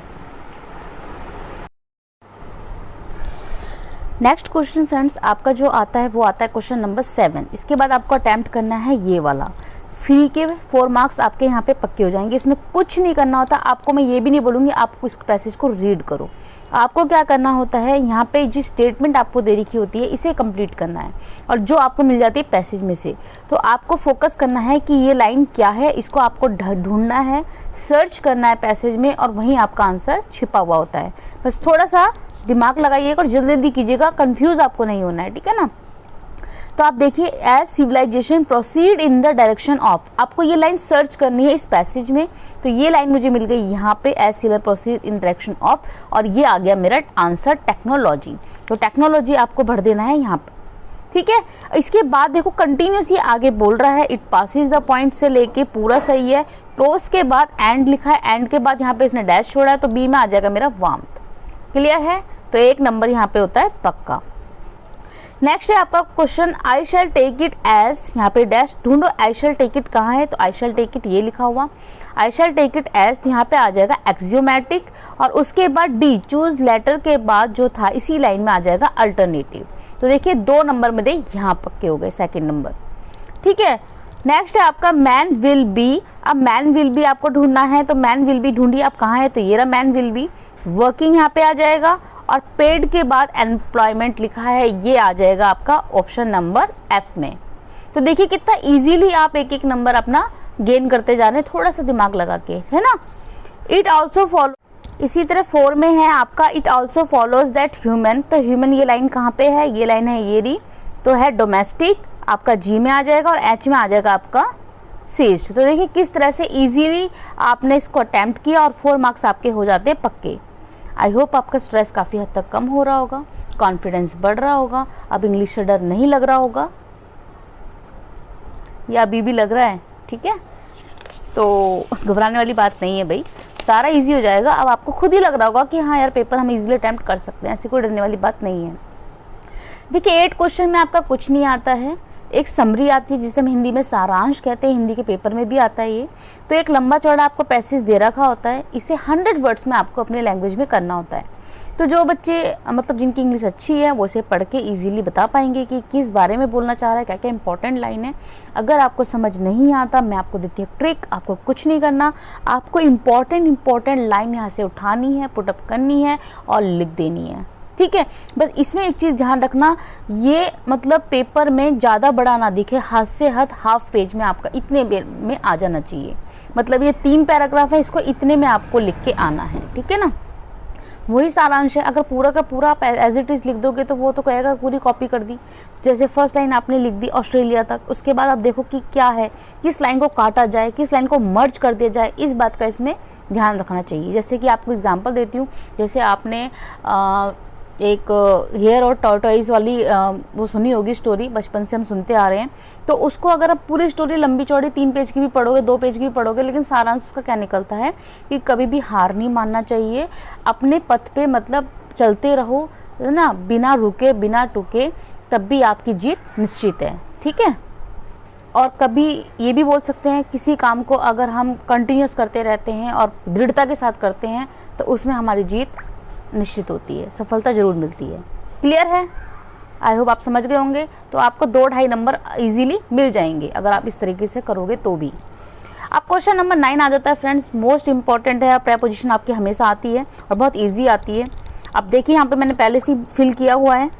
नेक्स्ट क्वेश्चन फ्रेंड्स आपका जो आता है वो आता है क्वेश्चन नंबर 7। इसके बाद आपको अटेम्प्ट करना है ये वाला। फ्री के 4 मार्क्स आपके यहाँ पे पक्के हो जाएंगे। इसमें कुछ नहीं करना होता आपको, मैं ये भी नहीं बोलूँगी आपको इस पैसेज को रीड करो। आपको क्या करना होता है, यहाँ पे जिस स्टेटमेंट आपको दे रखी होती है इसे कंप्लीट करना है, और जो आपको मिल जाती है पैसेज में से, तो आपको फोकस करना है कि ये लाइन क्या है, इसको आपको ढूंढना है, सर्च करना है पैसेज में, और वहीं आपका आंसर छिपा हुआ होता है। बस थोड़ा सा दिमाग लगाइएगा और जल्दी जल्दी कीजिएगा, कंफ्यूज आपको नहीं होना है। ठीक है ना। तो आप देखिए, as civilization proceed in the direction of, आपको ये लाइन सर्च करनी है इस पैसेज में। तो ये लाइन मुझे मिल गई यहाँ पे, as civilization proceed in direction of, और ये आ गया मेरा आंसर टेक्नोलॉजी। तो टेक्नोलॉजी आपको भर देना है यहाँ पे। ठीक है, इसके बाद देखो कंटिन्यूस ये आगे बोल रहा है, इट पासिस द पॉइंट से लेके पूरा सही है। क्लोज के बाद एंड लिखा है, एंड के बाद यहाँ पे इसने डैश छोड़ा है, तो बी में आ जाएगा मेरा वार्मथ। क्लियर है, तो 1 नंबर यहाँ पे होता है पक्का। नेक्स्ट है आपका question, I shall take it as, यहाँ पे डैश ढूंढो, आई शैल टेक इट कहाँ है, तो आई शैल टेक इट ये लिखा हुआ, आई शैल टेक इट एज यहाँ पे आ जाएगा एक्सियोमेटिक, और उसके बाद डी चूज लेटर के बाद जो था इसी लाइन में आ जाएगा अल्टरनेटिव। तो देखिए 2 नंबर मेरे यहाँ पक्के हो गए, 2nd नंबर। ठीक है, नेक्स्ट है आपका मैन विल बी। अब मैन विल बी आपको ढूंढना है, तो मैन विल बी ढूंढिए आप कहाँ है, तो ये रहा मैन विल बी। वर्किंग यहाँ पे आ जाएगा, और पेड के बाद एम्प्लॉयमेंट लिखा है, ये आ जाएगा आपका ऑप्शन नंबर F में। तो देखिए कितना इजीली आप एक एक नंबर अपना गेन करते जा रहे हैं, थोड़ा सा दिमाग लगा के, है ना। इट ऑल्सो फॉलो, इसी तरह 4 में है आपका, it also follows that human. तो ह्यूमन ये लाइन कहाँ पे है, ये लाइन है ये रही, तो है डोमेस्टिक, आपका G में आ जाएगा, और H में आ जाएगा आपका सीज्ड। तो देखिए किस तरह से इजीली आपने इसको अटेम्प्ट किया और 4 मार्क्स आपके हो जाते हैं पक्के। आई होप आपका स्ट्रेस काफ़ी हद तक कम हो रहा होगा, कॉन्फिडेंस बढ़ रहा होगा, अब इंग्लिश से डर नहीं लग रहा होगा, या अभी भी लग रहा है। ठीक है, तो घबराने वाली बात नहीं है भाई, सारा इजी हो जाएगा। अब आपको खुद ही लग रहा होगा कि हाँ यार पेपर हम इजीली अटेम्प्ट कर सकते हैं, ऐसी कोई डरने वाली बात नहीं है। देखिए 8 क्वेश्चन में आपका कुछ नहीं आता है, एक समरी आती है जिसे हम हिंदी में सारांश कहते हैं, हिंदी के पेपर में भी आता है ये। तो एक लंबा चौड़ा आपको पैसेज दे रखा होता है, इसे 100 वर्ड्स में आपको अपने लैंग्वेज में करना होता है। तो जो बच्चे मतलब जिनकी इंग्लिश अच्छी है वो इसे पढ़ के इजीली बता पाएंगे कि किस बारे में बोलना चाह रहा है, क्या क्या इंपॉर्टेंट लाइन है। अगर आपको समझ नहीं आता, मैं आपको देती हूँ ट्रिक, आपको कुछ नहीं करना, आपको इंपॉर्टेंट लाइन यहाँ से उठानी है, पुटअप करनी है और लिख देनी है। ठीक है, बस इसमें एक चीज़ ध्यान रखना, ये मतलब पेपर में ज़्यादा बड़ा ना दिखे, हद से हद हाफ पेज में आपका इतने में आ जाना चाहिए। मतलब ये 3 पैराग्राफ है, इसको इतने में आपको लिख के आना है। ठीक है ना, वही सारांश है। अगर पूरा का पूरा आप एज इट इज़ लिख दोगे तो वो तो कहेगा पूरी कॉपी कर दी। जैसे फर्स्ट लाइन आपने लिख दी ऑस्ट्रेलिया तक, उसके बाद आप देखो कि क्या है, किस लाइन को काटा जाए, किस लाइन को मर्ज कर दिया जाए, इस बात का इसमें ध्यान रखना चाहिए। जैसे कि आपको एग्जांपल देती हूँ, जैसे आपने एक हेयर और टॉर्टोइज वाली वो सुनी होगी स्टोरी, बचपन से हम सुनते आ रहे हैं। तो उसको अगर आप पूरी स्टोरी लंबी चौड़ी 3 पेज की भी पढ़ोगे, 2 पेज की भी पढ़ोगे, लेकिन सारांश उसका क्या निकलता है कि कभी भी हार नहीं मानना चाहिए, अपने पथ पे मतलब चलते रहो, है ना, बिना रुके बिना टूके, तब भी आपकी जीत निश्चित है। ठीक है, और कभी ये भी बोल सकते हैं, किसी काम को अगर हम कंटिन्यूस करते रहते हैं और दृढ़ता के साथ करते हैं तो उसमें हमारी जीत निश्चित होती है, सफलता जरूर मिलती है। क्लियर है, आई होप आप समझ गए होंगे। तो आपको 2-2.5 नंबर इजीली मिल जाएंगे अगर आप इस तरीके से करोगे तो भी। अब क्वेश्चन नंबर 9 आ जाता है फ्रेंड्स, मोस्ट इंपॉर्टेंट है। प्रेपोजिशन आपकी हमेशा आती है और बहुत ईजी आती है। अब देखिए यहाँ पे मैंने पहले से फिल किया हुआ है।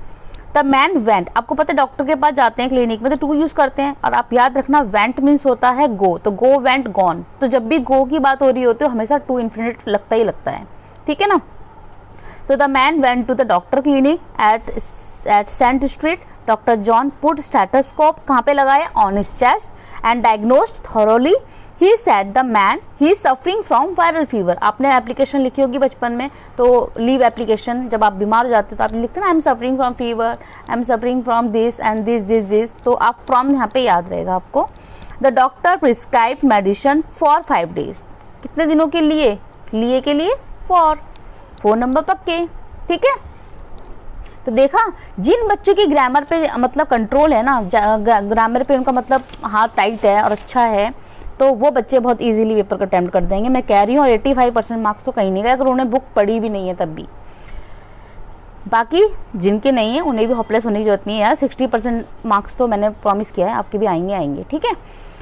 द मैन वेंट, आपको पता है डॉक्टर के पास जाते हैं क्लिनिक में तो टू यूज करते हैं, और आप याद रखना वेंट मीन्स होता है गो, तो गो वेंट गॉन। तो जब भी गो की बात हो रही होती है हमेशा टू इन्फिनिट लगता ही लगता है। ठीक है ना, तो the man went to the doctor clinic at saint street. Doctor John put stethoscope कहाँ पे लगाया, on his chest, and diagnosed thoroughly. He said the man he is suffering from viral fever. आपने एप्लीकेशन लिखी होगी बचपन में, तो लीव एप्लीकेशन, जब आप बीमार हो जाते हो तो आप लिखते हैं ना, I am suffering from fever, I am suffering from this and this, तो आप फ्रॉम यहाँ पे याद रहेगा आपको। The doctor prescribed medicine for 5 days। कितने दिनों के लिए, लिए के लिए 4 नंबर पक्के। ठीक है, तो देखा, जिन बच्चों की ग्रामर पे मतलब कंट्रोल है ना, ग्रामर पे उनका मतलब हाथ टाइट है और अच्छा है, तो वो बच्चे बहुत इजीली पेपर को अटेम्प्ट कर देंगे। मैं कह रही हूँ 85% मार्क्स तो कहीं नहीं गए अगर उन्हें बुक पढ़ी भी नहीं है तब भी। बाकी जिनके नहीं है उन्हें भी होपलेस होने की जरूरत नहीं है यार, 60% मार्क्स तो मैंने प्रॉमिस किया है आपके भी आएंगे, ठीक है।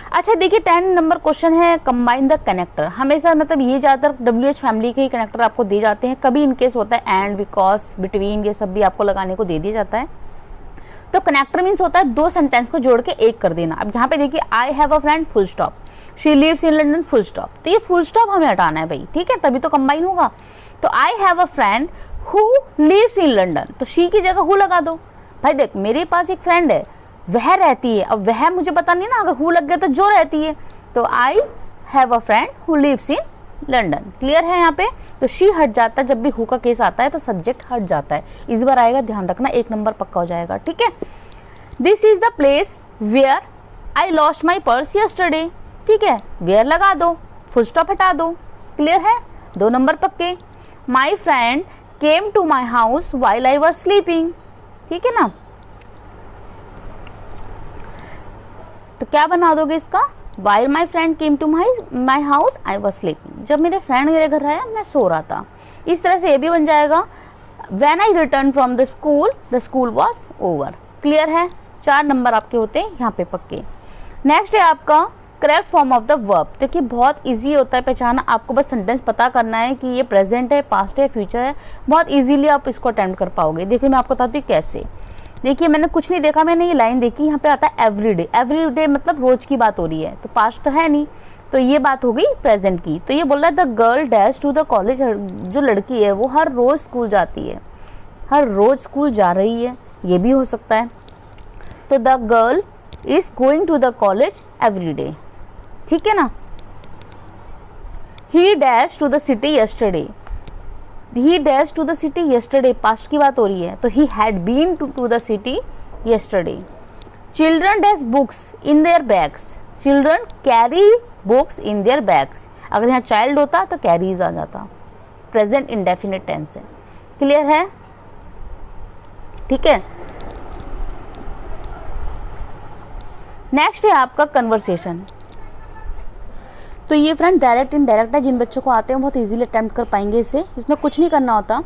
अच्छा देखिए 10 नंबर क्वेश्चन है, कंबाइन द कनेक्टर। हमेशा मतलब ये ज़्यादातर WH फैमिली के ही कनेक्टर आपको दे जाते हैं, कभी इनकेस होता है एंड, बिकॉज, बिटवीन, ये सब भी आपको लगाने को दे दिया जाता है। तो कनेक्टर मीन्स होता है दो सेंटेंस को जोड़ के एक कर देना। अब यहाँ पे देखिए I have a friend full stop, she lives in London full stop, तो ये फुल स्टॉप हमें हटाना है भाई, ठीक है, तभी तो कंबाइन होगा। तो I have a friend who lives in London, तो शी की जगह हु लगा दो। भाई देख मेरे पास एक फ्रेंड है, वह रहती है, अब वह मुझे पता नहीं ना, अगर हु लग गया तो जो रहती है, तो I have a friend who lives in London. Clear है यहाँ पे। तो शी हट जाता है, जब भी हु का केस आता है तो सब्जेक्ट हट जाता है। इस बार आएगा, ध्यान रखना, 1 नंबर पक्का हो जाएगा, ठीक है। This is the place where I lost my purse yesterday, ठीक है, वेयर लगा दो, फुल स्टॉप हटा दो। क्लियर है, 2 नंबर पक्के। My friend came to my house while I was sleeping, ठीक है ना। तो क्या बना दोगे इसका, while my friend came to my house I was sleeping, जब मेरे फ्रेंड मेरे घर आया मैं सो रहा था। इस तरह से ये भी बन जाएगा, when I return from the school was over. Clear है, 4 नंबर आपके होते हैं यहाँ पे पक्के। नेक्स्ट है आपका correct form of the verb. देखिए बहुत इजी होता है पहचाना, आपको बस सेंटेंस पता करना है कि ये प्रेजेंट है, पास्ट है, फ्यूचर है, बहुत इजीली आप इसको अटेम्प्ट कर पाओगे। देखिए मैं आपको बताती हूँ कैसे। देखिए मैंने कुछ नहीं देखा, मैंने ये लाइन देखी, यहाँ पे आता है एवरीडे। एवरीडे मतलब रोज की बात हो रही है, तो पास्ट तो है नहीं, तो ये बात हो गई प्रेजेंट की। तो ये बोल रहा है the girl dash to the college, जो लड़की है वो हर रोज स्कूल जाती है, हर रोज स्कूल जा रही है, ये भी हो सकता है। तो the girl is going to the college every day, ठीक है ना। He dash to the city yesterday, he dash to the city yesterday, past की बात हो रही है, तो he had been to the city yesterday. Children dash books in their bags, children carry books in their bags. अगर यहाँ child होता तो कैरीज आ जाता, प्रेजेंट इंडेफिनिट टेंस है। क्लियर है, ठीक है। नेक्स्ट है आपका कन्वर्सेशन। तो ये फ्रेंड डायरेक्ट इनडायरेक्ट है, जिन बच्चों को आते हैं बहुत इजीली अटेम्प्ट कर पाएंगे इसे। इसमें कुछ नहीं करना होता,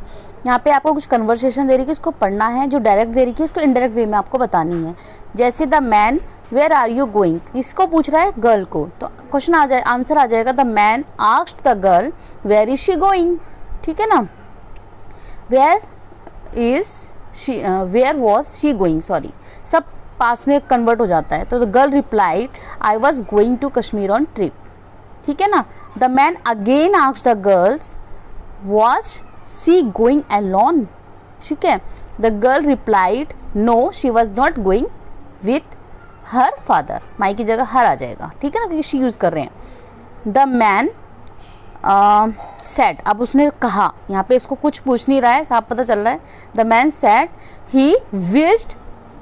यहाँ पे आपको कुछ कन्वर्सेशन दे रही है, इसको पढ़ना है, जो डायरेक्ट दे रही है इसको इनडायरेक्ट वे में आपको बतानी है। जैसे the man where are you going, इसको पूछ रहा है गर्ल को, तो क्वेश्चन आ जाए, आंसर आ जाएगा the man asked the girl where is she going, ठीक है ना। Where was she going, sorry, सब पास में कन्वर्ट हो जाता है। तो the girl replied I was going to Kashmir on trip, ठीक है ना। The man again asked the girls was she going alone, ठीक है। The girl replied no she was not going with her father, my की जगह हर आ जाएगा, ठीक है ना, क्योंकि शी यूज कर रहे हैं। द मैन सेड, अब उसने कहा, यहाँ पे इसको कुछ पूछ नहीं रहा है, साफ पता चल रहा है। The man said he wished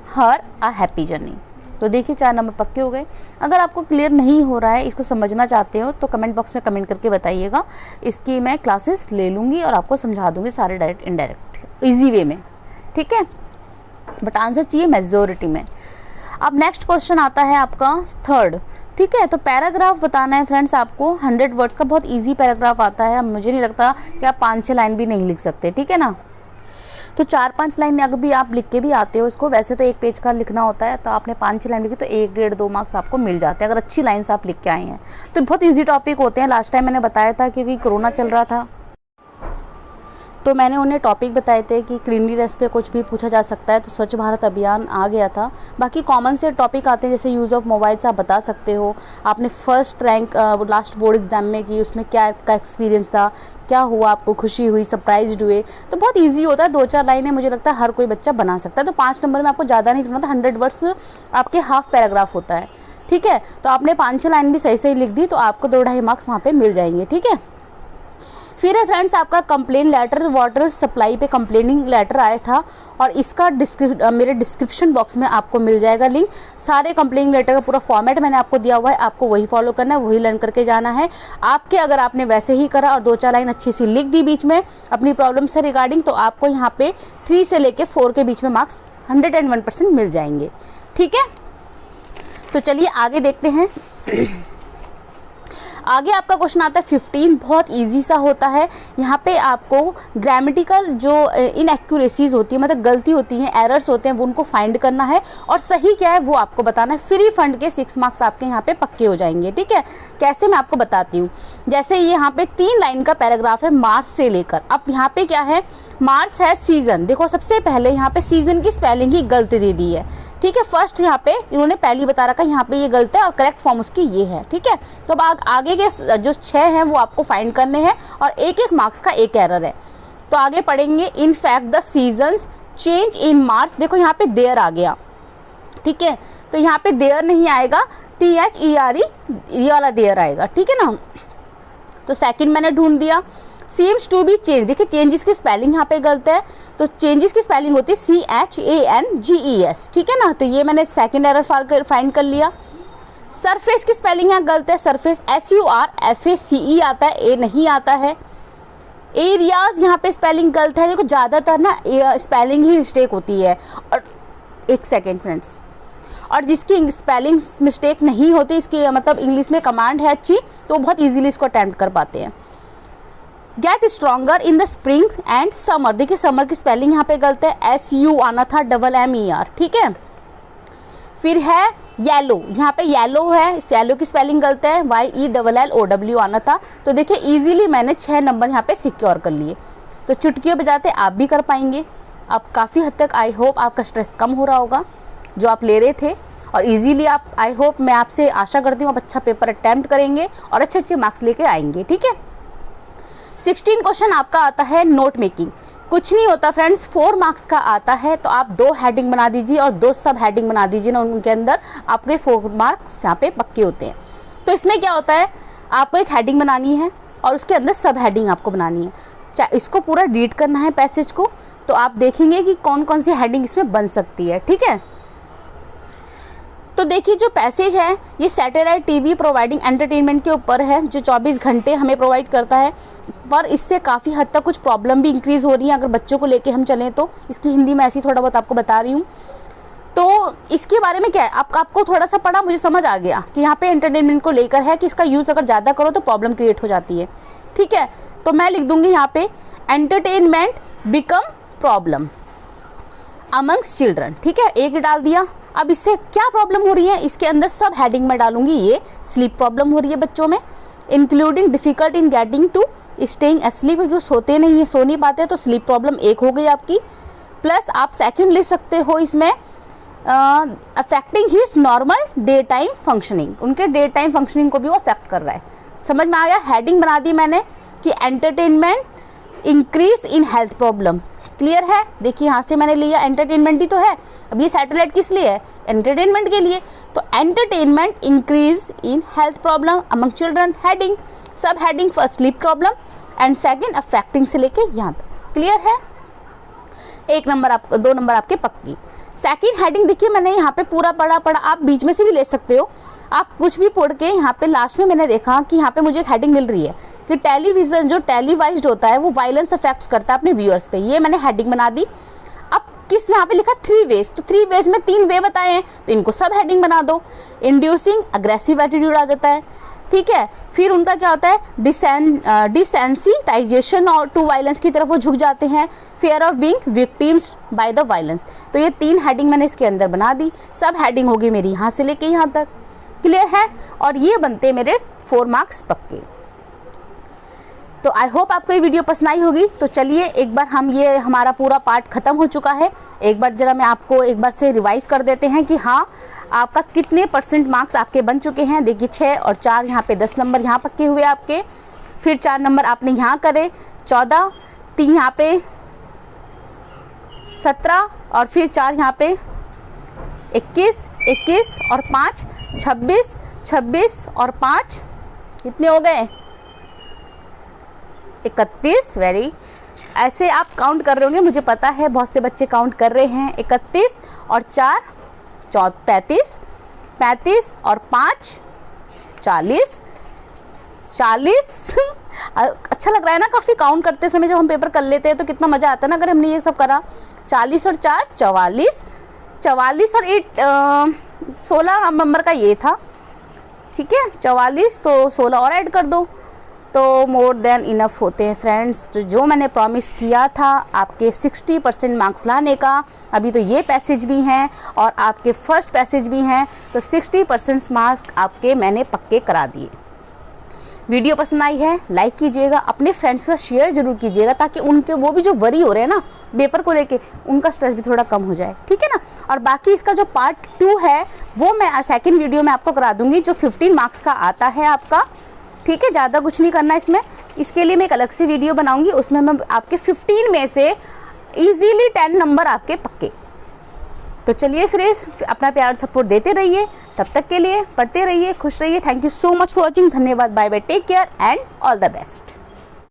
her a happy journey. तो देखिए 4 नंबर पक्के हो गए। अगर आपको क्लियर नहीं हो रहा है, इसको समझना चाहते हो, तो कमेंट बॉक्स में कमेंट करके बताइएगा, इसकी मैं क्लासेस ले लूँगी और आपको समझा दूँगी सारे डायरेक्ट इनडायरेक्ट इजी वे में, ठीक है। बट आंसर चाहिए मेजोरिटी में। अब नेक्स्ट क्वेश्चन आता है आपका 3rd, ठीक है। तो पैराग्राफ बताना है फ्रेंड्स आपको, 100 वर्ड्स का बहुत इजी पैराग्राफ आता है। मुझे नहीं लगता कि आप 5-6 लाइन भी नहीं लिख सकते, ठीक है ना। तो 4-5 लाइन अगर भी आप लिख के भी आते हो इसको, वैसे तो 1 पेज का लिखना होता है, तो आपने 5-6 लाइन लिखी तो 1-1.5-2 मार्क्स आपको मिल जाते हैं अगर अच्छी लाइन्स आप लिख के आए हैं। तो बहुत ईजी टॉपिक होते हैं, लास्ट टाइम मैंने बताया था क्योंकि कोरोना चल रहा था, तो मैंने उन्हें टॉपिक बताए थे कि क्लीनलीनेस पे कुछ भी पूछा जा सकता है, तो स्वच्छ भारत अभियान आ गया था। बाकी कॉमन से टॉपिक आते हैं, जैसे यूज़ ऑफ मोबाइल्स आप बता सकते हो, आपने first rank last board exam में की, उसमें क्या आपका एक्सपीरियंस था, क्या हुआ, आपको खुशी हुई, सरप्राइज्ड हुए। तो बहुत ईजी होता है, 2-4 लाइनें मुझे लगता है हर कोई बच्चा बना सकता है। तो 5 नंबर में आपको ज़्यादा नहीं लिखना था, 100 वर्ड्स आपके हाफ पैराग्राफ होता है, ठीक है। तो आपने 5-6 लाइन भी सही सही लिख दी तो आपको 2-2.5 मार्क्स वहाँ पर मिल जाएंगे, ठीक है। फिर है फ्रेंड्स आपका कंप्लेन लेटर, वाटर सप्लाई पे कंप्लेनिंग लेटर आया था और इसका मेरे डिस्क्रिप्शन बॉक्स में आपको मिल जाएगा लिंक। सारे कंप्लेनिंग लेटर का पूरा फॉर्मेट मैंने आपको दिया हुआ है, आपको वही फॉलो करना है, वही लर्न करके जाना है। आपके अगर आपने वैसे ही करा और 2-4 लाइन अच्छी सी लिख दी बीच में अपनी प्रॉब्लम से रिगार्डिंग, तो आपको यहाँ पे 3 से लेके 4 के बीच में मार्क्स 101% मिल जाएंगे। ठीक है, तो चलिए आगे देखते हैं। आगे आपका क्वेश्चन आता है 15, बहुत इजी सा होता है। यहाँ पे आपको ग्रामेटिकल जो इनएक्यूरेसीज होती है, मतलब गलती होती हैं, एरर्स होते हैं, वो उनको फाइंड करना है और सही क्या है वो आपको बताना है। फ्री फंड के 6 मार्क्स आपके यहाँ पे पक्के हो जाएंगे। ठीक है, कैसे मैं आपको बताती हूँ। जैसे ये यहाँ पे 3 लाइन का पैराग्राफ है मार्च से लेकर। अब यहाँ पे क्या है, मार्च है सीजन। देखो सबसे पहले यहाँ पे सीजन की स्पेलिंग ही गलत दे दी है। ठीक है, फर्स्ट यहाँ पे इन्होंने पहली बता रखा है यहाँ पे ये गलत है और करेक्ट फॉर्म उसकी ये है। ठीक है, तो अब आगे के जो 6 हैं वो आपको फाइंड करने हैं और 1-1 मार्क्स का एक एरर है। तो आगे पढ़ेंगे। In fact the seasons change in March. देखो यहाँ पे देयर आ गया। ठीक है, तो यहाँ पे देयर नहीं आएगा, THERE ये वाला देयर आएगा। ठीक है ना, तो सेकंड मैंने ढूंढ दिया। Seems to be change. देखिए चेंजेस की स्पेलिंग यहाँ पे गलत है, तो चेंजेस की स्पेलिंग होती है CHANGES। ठीक है ना, तो ये मैंने सेकंड एरर फाइंड कर लिया। सरफेस की स्पेलिंग यहाँ गलत है, सरफेस SURFACE आता है, ए नहीं आता है। एरियाज यहाँ पे स्पेलिंग गलत है। देखो ज़्यादातर ना स्पेलिंग ही मिस्टेक होती है। और एक सेकेंड फ्रेंड्स, और जिसकी स्पेलिंग मिस्टेक नहीं होती, इसकी मतलब इंग्लिश में कमांड है अच्छी, तो बहुत ईजिली इसको अटैम्प्ट कर पाते हैं। Get stronger in the spring and summer. देखिए समर की स्पेलिंग यहाँ पे गलत है, SU आना था MMER। ठीक है, फिर है येलो। यहाँ पे येलो है, इस येलो की स्पेलिंग गलत है, YELLOW आना था। तो देखिए इजीली मैंने 6 नंबर यहाँ पे सिक्योर कर लिए। तो चुटकियों बजाते आप भी कर पाएंगे। अब काफ़ी हद तक आई होप आपका स्ट्रेस कम हो रहा होगा जो आप ले रहे थे, और इजीली आप, आई होप, मैं आपसे आशा करती हूँ आप अच्छा पेपर अटैम्प्ट करेंगे और अच्छे मार्क्स लेके आएंगे। ठीक है, 16 क्वेश्चन आपका आता है नोट मेकिंग। कुछ नहीं होता फ्रेंड्स, 4 मार्क्स का आता है, तो आप 2 हेडिंग बना दीजिए और 2 सब हेडिंग बना दीजिए ना, उनके अंदर आपके 4 मार्क्स यहाँ पे पक्के होते हैं। तो इसमें क्या होता है, आपको एक हेडिंग बनानी है और उसके अंदर सब हेडिंग आपको बनानी है। इसको पूरा रीड करना है पैसेज को, तो आप देखेंगे कि कौन कौन सी हेडिंग इसमें बन सकती है। ठीक है, तो देखिए जो पैसेज है ये सैटेलाइट टीवी प्रोवाइडिंग एंटरटेनमेंट के ऊपर है, जो 24 घंटे हमें प्रोवाइड करता है, पर इससे काफ़ी हद तक कुछ प्रॉब्लम भी इंक्रीज़ हो रही है अगर बच्चों को लेके हम चलें तो। इसकी हिंदी में ऐसी थोड़ा बहुत आपको बता रही हूँ। तो इसके बारे में क्या है, आपको थोड़ा सा पढ़ा, मुझे समझ आ गया कि यहाँ पे एंटरटेनमेंट को लेकर है कि इसका यूज़ अगर ज़्यादा करो तो प्रॉब्लम क्रिएट हो जाती है। ठीक है, तो मैं लिख दूंगी यहाँ पे entertainment become problem amongst children. ठीक है, एक डाल दिया। अब इससे क्या प्रॉब्लम हो रही है, इसके अंदर सब हेडिंग में डालूंगी। ये स्लीप प्रॉब्लम हो रही है बच्चों में, including difficult in getting to staying asleep, जो सोते नहीं है, सो नहीं पाते, तो स्लीप प्रॉब्लम एक हो गई आपकी। प्लस आप सेकंड ले सकते हो इसमें affecting his normal day time functioning, उनके डे टाइम फंक्शनिंग को भी वो अफेक्ट कर रहा है। समझ में आ गया, हेडिंग बना दी मैंने कि entertainment increase in health problem. Clear है, देखिए यहाँ से मैंने लिया, एंटरटेनमेंट ही तो है। अब ये सैटेलाइट किस लिए है, एंटरटेनमेंट के लिए। तो entertainment increase in health problem among children, heading, subheading first sleep problem and second affecting से लेके यहाँ तक। क्लियर है, 1 नंबर आपको, 2 नंबर आपके पक्की। सेकंड हेडिंग देखिए मैंने यहाँ पे पूरा पढ़ा, आप बीच में से भी ले सकते हो, आप कुछ भी पढ़ के यहाँ पे लास्ट में मैंने देखा कि यहाँ पे मुझे एक हेडिंग मिल रही है कि टेलीविजन जो टेलीवाइज्ड होता है वो वायलेंस अफेक्ट्स करता है अपने व्यूअर्स पे। ये मैंने हेडिंग बना दी। अब किस यहाँ पे लिखा 3 वेज, तो 3 वेज में 3 वे बताए हैं, तो इनको सब हेडिंग बना दो। इंड्यूसिंग अग्रेसिव एटीट्यूड आ जाता है। ठीक है, फिर उनका क्या होता है, डिसेंसिटाइजेशन और टू वायलेंस की तरफ वो झुक जाते हैं, fear of being victims by the violence. तो ये 3 हेडिंग मैंने इसके अंदर बना दी, सब हेडिंग होगी मेरी यहाँ से लेके यहाँ तक। क्लियर है, और ये बनते मेरे 4 मार्क्स पक्के। तो आई होप आपको ये वीडियो पसंद आई होगी। तो चलिए एक बार हम, ये हमारा पूरा पार्ट खत्म हो चुका है, एक बार जरा मैं आपको एक बार से रिवाइज कर देते हैं कि हाँ आपका कितने % मार्क्स आपके बन चुके हैं। देखिए 6 और 4 यहाँ पे 10 नंबर यहाँ पक्के हुए आपके, फिर 4 नंबर आपने यहाँ करे 14, 3 यहाँ पे 17 और फिर 4 यहाँ पे 21, 21 और 5 26, 26 और 5 कितने हो गए 31, वेरी, ऐसे आप काउंट कर रहे होंगे, मुझे पता है बहुत से बच्चे काउंट कर रहे हैं। 31 और 4 35, 35 और 5 40, 40 अच्छा लग रहा है ना काफ़ी काउंट करते समय, जब हम पेपर कर लेते हैं तो कितना मज़ा आता है ना अगर हमने ये सब करा। 40 और 4 44, 44 और 8 16 नंबर का ये था, ठीक है, 44 तो 16 और ऐड कर दो तो मोर देन इनफ होते हैं फ्रेंड्स। तो जो मैंने प्रॉमिस किया था आपके 60% मार्क्स लाने का, अभी तो ये पैसेज भी हैं और आपके फर्स्ट पैसेज भी हैं, तो 60% मार्क्स आपके मैंने पक्के करा दिए। वीडियो पसंद आई है लाइक कीजिएगा, अपने फ्रेंड्स के साथ शेयर जरूर कीजिएगा, ताकि उनके वो भी जो वरी हो रहे हैं ना पेपर को लेके, उनका स्ट्रेस भी थोड़ा कम हो जाए, ठीक है ना। और बाकी इसका जो पार्ट 2 है वो मैं सेकंड वीडियो में आपको करा दूंगी, जो 15 मार्क्स का आता है आपका, ठीक है। ज़्यादा कुछ नहीं करना इसमें, इसके लिए मैं एक अलग से वीडियो बनाऊंगी, उसमें मैं आपके 15 में से ईजीली 10 नंबर आपके पक्के। तो चलिए फ्रेंड्स, अपना प्यार सपोर्ट देते रहिए, तब तक के लिए पढ़ते रहिए, खुश रहिए। Thank you so much for watching, धन्यवाद, bye bye, take care and all the best.